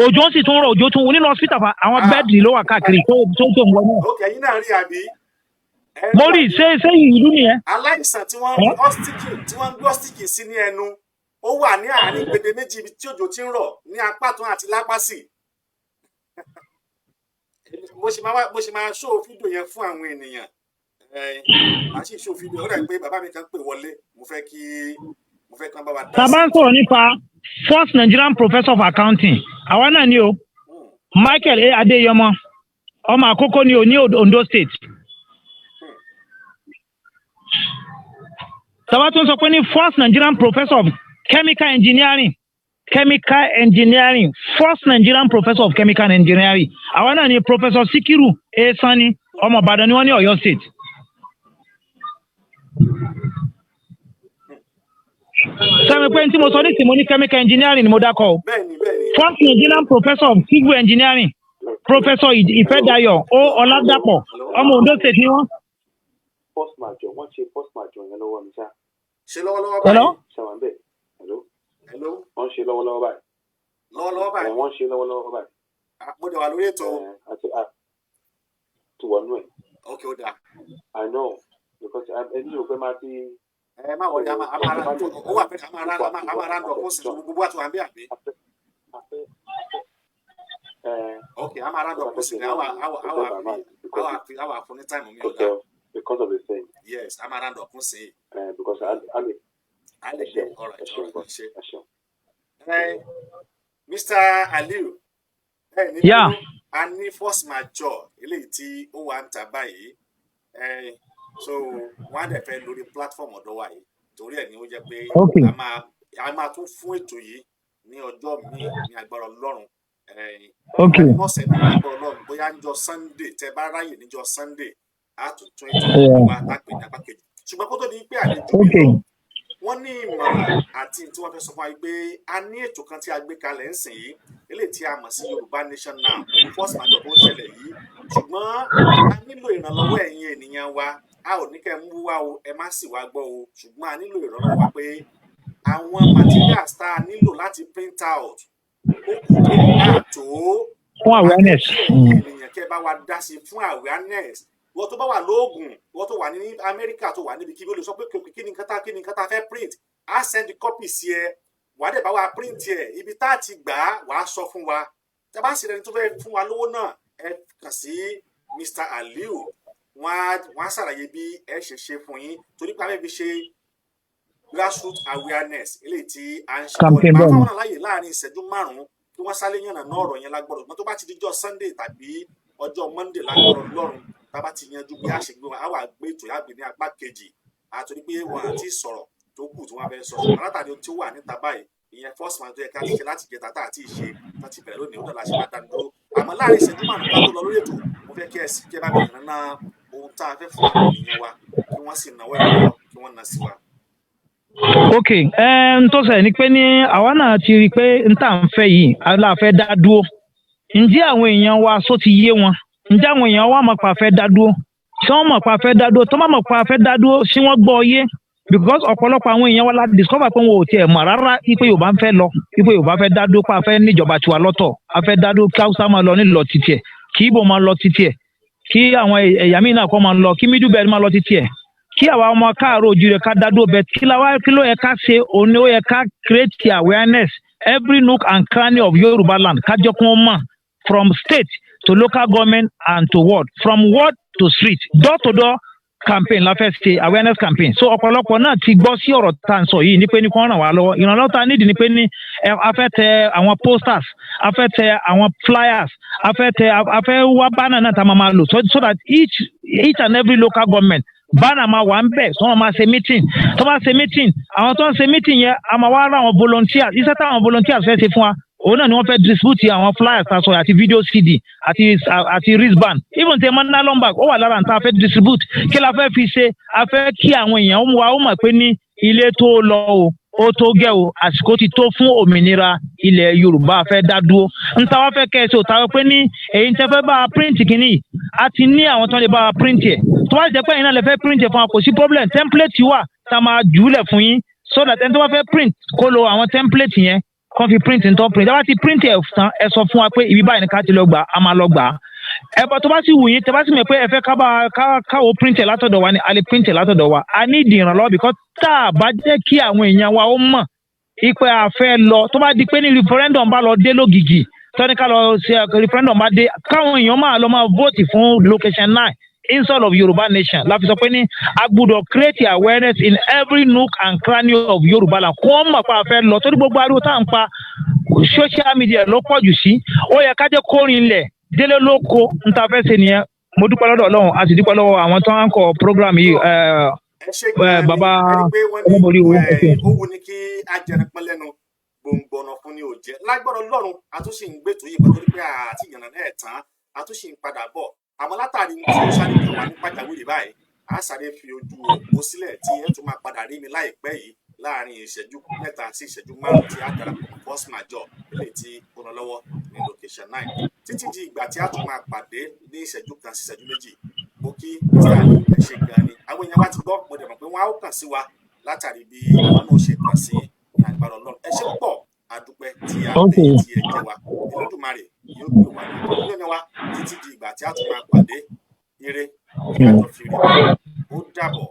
òjò sì tún rọ òjò tún nínú hospital fa àwọn bẹ́ẹ̀dì ló wà káàkiri tó ń wọ náà. òkè yín náà rí àbí. mo rí ṣé ìlú nìyẹn. aláìsàn tí wọ́n ń gbé ọ́stíkì sí ní ẹnu ó wà ní àárín gbèdé méjì ibi tí òjò ti ń rọ̀ ní apá tún àti lápá sí. mo ṣe máa ṣó fídíò yẹn fún àwọn ènìyàn màá sì ṣó fídíò ó dàbí pé bàbá mi kan pè wọlé mo fẹ́ kí wọ́n bá wa dá sí. tàbá ń sọ̀rọ̀ nípa first Nigerian professor of accounting àwa náà ni o Michael Adéyọmọ ọmọ àkókò ni o ní Ondo State. tàbá tún sọ pé ní first Nigerian professor of chemical engineering first Nigerian professor of chemical engineering àwa náà ni Professor Sikiru Sani ọmọ Ìbàdàn ni wọ́n ní Ọ̀yọ́ State. sẹ́mi pé tí mo sọ ní tí mo ní chemical engineering ni mo dákọ̀ o first Nigerian professor of civil engineering Professor Ifedayo Oladapo ọmọ Ondo State ni wọ́n. Post major, wọ́n ṣe post major yẹn lọ́wọ́ mi ṣá. ṣe lọ́wọ́lọ́wọ́ báyìí. Ṣàwọn bẹ́ẹ̀. Hello. Wọ́n ṣe lọ́wọ́lọ́wọ́ báyìí. Lọ́wọ́lọ́wọ́ báyìí. Wọ́n ṣe lọ́wọ́lọ́wọ́ báyìí. Mo dẹ̀ wà lórí ètò. Àti ti wọnú ẹ̀. Okay, ó dáa. I know because ẹni ò fẹ́ máa ti. Má wọlé ó wà pé a máa rán dọ̀ kó sì ju gbogbo àti wà ń bí àbí. Okay, a máa rán dọ̀ kó sì ní àwa fún ní táìmù mi ọ̀dà. Because of the thing. Yes, a máa rán dọ̀ kó sí. Because Ali. All right. Mr. Aliu. Yeah. A ní force major eléyìí tí ó wà ń ta báyìí. So wọ́n á dẹ̀ fẹ́ lórí platform ọ̀dọ́ wa yìí torí ẹ̀ ni ó jẹ́ pé a máa tún fún ètò yìí ní ọjọ́ míì ní agbára Ọlọ́run. Lọ́sẹ̀ ní agbára Ọlọ́run bóyá níjọ́ Sunday tẹ́ bá ráyè níjọ́ Sunday á tún tún ètò wa lápè ní apá kejì. Ṣùgbọ́n kó tó di pé àlejò mi lọ wọ́n ní ìmọ̀ràn àti tí wọ́n fẹ́ sọ fún wa pé a ní ètò kan tí a gbé kalẹ̀ ń sìn yìí eléyìí tí a mọ̀ sí Yorùbá Nation Now pẹ̀lú force major tó ń ṣẹlẹ̀ yìí ṣùgbọ́n a nílò ìrànlọ́wọ́ ẹ̀yin ènìyàn wa a ò ní kẹ́ mú wá o ẹ má sì wá gbọ́ o ṣùgbọ́n a nílò ìrànlọ́wọ́ wa pé àwọn materials tá a nílò láti print out ó kù tó káàtó fún awareness ènìyàn kẹ́ bá wa dá sí fún awareness wọ́n tó bá wà lóògùn wọ́n tó wà ní Amẹ́ríkà tó wà níbi kí ló lè sọ pé kí ni nǹkan tá fẹ́ print á send copy sí ẹ wà á dẹ̀ bá wa print ẹ ibi tá a ti gbà á wà á sọ fún wa tá a bá sì rẹni tó fẹ́ fún wa lówó náà ẹ kàn sí Mr. Aliu wọ́n á ṣàlàyé bí ẹ ṣe ṣe fún yín torí pé a fẹ́ fi ṣe grassroots awareness eléyìí tí a ń ṣe wọlé máa fáwọn àlàyé láàrin ìṣẹ́jú 5 kí wọ́n sáré yànnà náà ọ̀rọ̀ yẹn lágbọ́dọ̀ ṣùgbọ́n tó bá ti di ọjọ́ Sunday tàbí ọjọ́ Monday lágbọ́dọ̀ Ọlọ́run tábà ti yanjú bí a ṣe gbé wọn á wà gbé ètò yàgbé ní apá kejì àtòrí pé wọn àti sọ̀rọ̀ tó kù tí wọ́n fẹ́ sọ ṣùgbọ́n látàrí tí ó wà níta báyìí ìyẹn first man tó yẹ ká ti ṣe láti jẹta tá àti ìṣe láti bẹ̀rẹ̀ lónìí ó dọ̀la ṣe máa dáni dúró àmọ́ láàrin ìṣẹ́jú 5 ká tó lọ lórí ètò mo fẹ́ kí ẹ bá mi nana ohun tá a fẹ́ fún àwọn ènìyàn wa kí wọ́n sì náwó ẹ̀rọ kí wọ́n ná sí wa. Ok, n tó ṣẹlẹ̀ ni pé ní àwa náà ti rí i pé n tá à ń fẹ́ yìí aláàfẹ́ dá dúró ǹjẹ́ àwọn èèyàn wa só ti yé wọn ǹjẹ́ àwọn èèyàn wa mọ̀ pa fẹ́ dá dúró ṣé wọ́n mọ̀ pa fẹ́ dá dúró tó má mọ̀ pa fẹ́ dá dúró ṣé wọ́n gbọ́ yé because ọ̀pọ̀lọpọ̀ àwọn èèyàn wa la discover pé wọn ò tiẹ̀ mọ̀ rárá ipe Yorùbá ń fẹ́ lọ ipe Yorùbá fẹ́ dá dúró pa fẹ́ níjọba tiwa lọ́tọ̀ a fẹ́ dá dúró kí Haúsá máa lọ nílọ títí ẹ̀ kí Ìgbò máa lọ títí ẹ̀ kí àwọn ẹ̀yà míì náà kọ́ máa lọ kí Middle Belt máa lọ títí ẹ̀ kí àwa ọmọ káàárọ̀ oòjíire ká dá dúró bẹ́ẹ̀ kí ló yẹ ká ṣe òní ó yẹ ká create the awareness every nook and cranny of Yoruba land ká jẹ́ kó mọ̀ from state to local government and to ward from ward to street door to door campaign la fẹ́ ṣe awareness campaign so ọ̀pọ̀lọpọ̀ náà ti gbọ́ sí ọ̀rọ̀ tá à ń sọ yìí ní pé ní kó ràn wá lọ́wọ́ ìrànlọ́wọ́ tá a nídìí ní pé ní a fẹ́ tẹ àwọn posters a fẹ́ tẹ àwọn flyers a fẹ́ wá banner náà tá a máa lò so that each and every local government banner máa wà ń bẹ̀ tó wọ́n máa ṣe meeting tó bá ṣe meeting àwọn tó ń ṣe meeting yẹn a máa wá rà àwọn volunteers iṣẹ́ táwọn volunteers fẹ́ ṣe fún wa òun náà ni wọ́n fẹ́ distribute àwọn flyers aṣọ àti video CD àti wristband even tẹ mọ́ nylon bag ó wà lára nǹkan a fẹ́ distribute kí la fẹ́ fi ṣe a fẹ́ kí àwọn èèyàn wa ó mọ̀ pé ní ilé tó lọ o ó tó gẹ́ o àsìkò ti tó fún òmìnira ilẹ̀ Yorùbá fẹ́ dá dúró n ta wá fẹ́ kẹ́ ẹ ṣe ò ta wá pé ní èyí tẹ́ fẹ́ bá a print kìíní a ti ní àwọn tó lè bá a print ẹ̀ tó bá jẹ́ pé ẹ̀yin náà lè fẹ́ print ẹ̀ fún wa kò sí problem template wà tá a máa jùúlẹ̀ fún yín so that ẹni tó bá fẹ́ print kó lo àwọn template yẹn kàn fi print ntọ́ print ẹ bá ti print ẹ̀ tán ẹ sọ fún wa pé ibi báyìí ni ká ti lọ gbà á máa lọ gbà á ẹ bá tó bá sì wù yín tẹ bá sì mọ̀ pé ẹ fẹ́ káwọ́ print ẹ̀ látọ̀dọ̀ wa ni a lè print ẹ̀ látọ̀dọ̀ wa a ní ìdí ìrànlọ́wọ́ because tá a bá jẹ́ kí àwọn èèyàn wa ó mọ̀ ipe a fẹ́ lọ tó bá di pé ní referendum bá lọ dé lógìgì tọ́ni ká lọ ṣe referendum bá dé káwọn èèyàn máa vote fún location 9 inside of Yoruba nation la fi sọ pé ní a gbọ́dọ̀ create awareness in every nook and cranny of Yoruba land kó wọ́n mọ̀ pé a fẹ́ lọ torí gbogbo ariwo tá à ń pa social media ló pọ̀ jù sí ó yẹ ká jẹ́ kórin ilẹ̀ délé lóko n ta fẹ́ ṣe nìyẹn mo dúpẹ́ lọ́dọ̀ Ọlọ́run a sì dúpẹ́ lọ́wọ́ àwọn tó ń kọ program yìí bàbá Omoboriowo. ó wù ní kí ajẹrin pẹ́ lẹ́nu gbòǹgbòǹnà fún ni ò jẹ́ lágbára Ọlọ́run àtúnṣe ń gbètò yìí pẹ̀lú pé àti ìyànnà náà tán àtúnṣe ń padà bọ̀ àmọ́ látàrí tí ó sáré kan wà ní pàjáwìrì báyìí a sáré fi ojú òpó sílẹ̀ tí ẹ tún máa padà rí mi láìpẹ́ yìí láàrin ìṣẹ́jú 3 sí ìṣẹ́jú 5 tí a darapọ̀ mọ́ force major eléyìí tí ó lọ lọ́wọ́ ní location 9 títí di ìgbà tí a tún máa pàdé ní ìṣẹ́jú kan sí ìṣẹ́jú méjì mo kí Mr. Ali ẹ ṣé gan ni àwọn èèyàn wa ti gbọ́ mo dẹ̀ mọ̀ pé wọ́n á ó kàn sí wa látàrí bí àwọn náà ṣe kàn sí ní agbára Ọlọ́run ẹ ṣé púpọ̀ adúpẹ́ tí a pè tí ẹ jẹ́ wa Olódùmarè yóò gbé wa lóyún wa títí di ìgbà tí a tún máa pàdé ire kí a jọ fi rí ó dàbọ̀.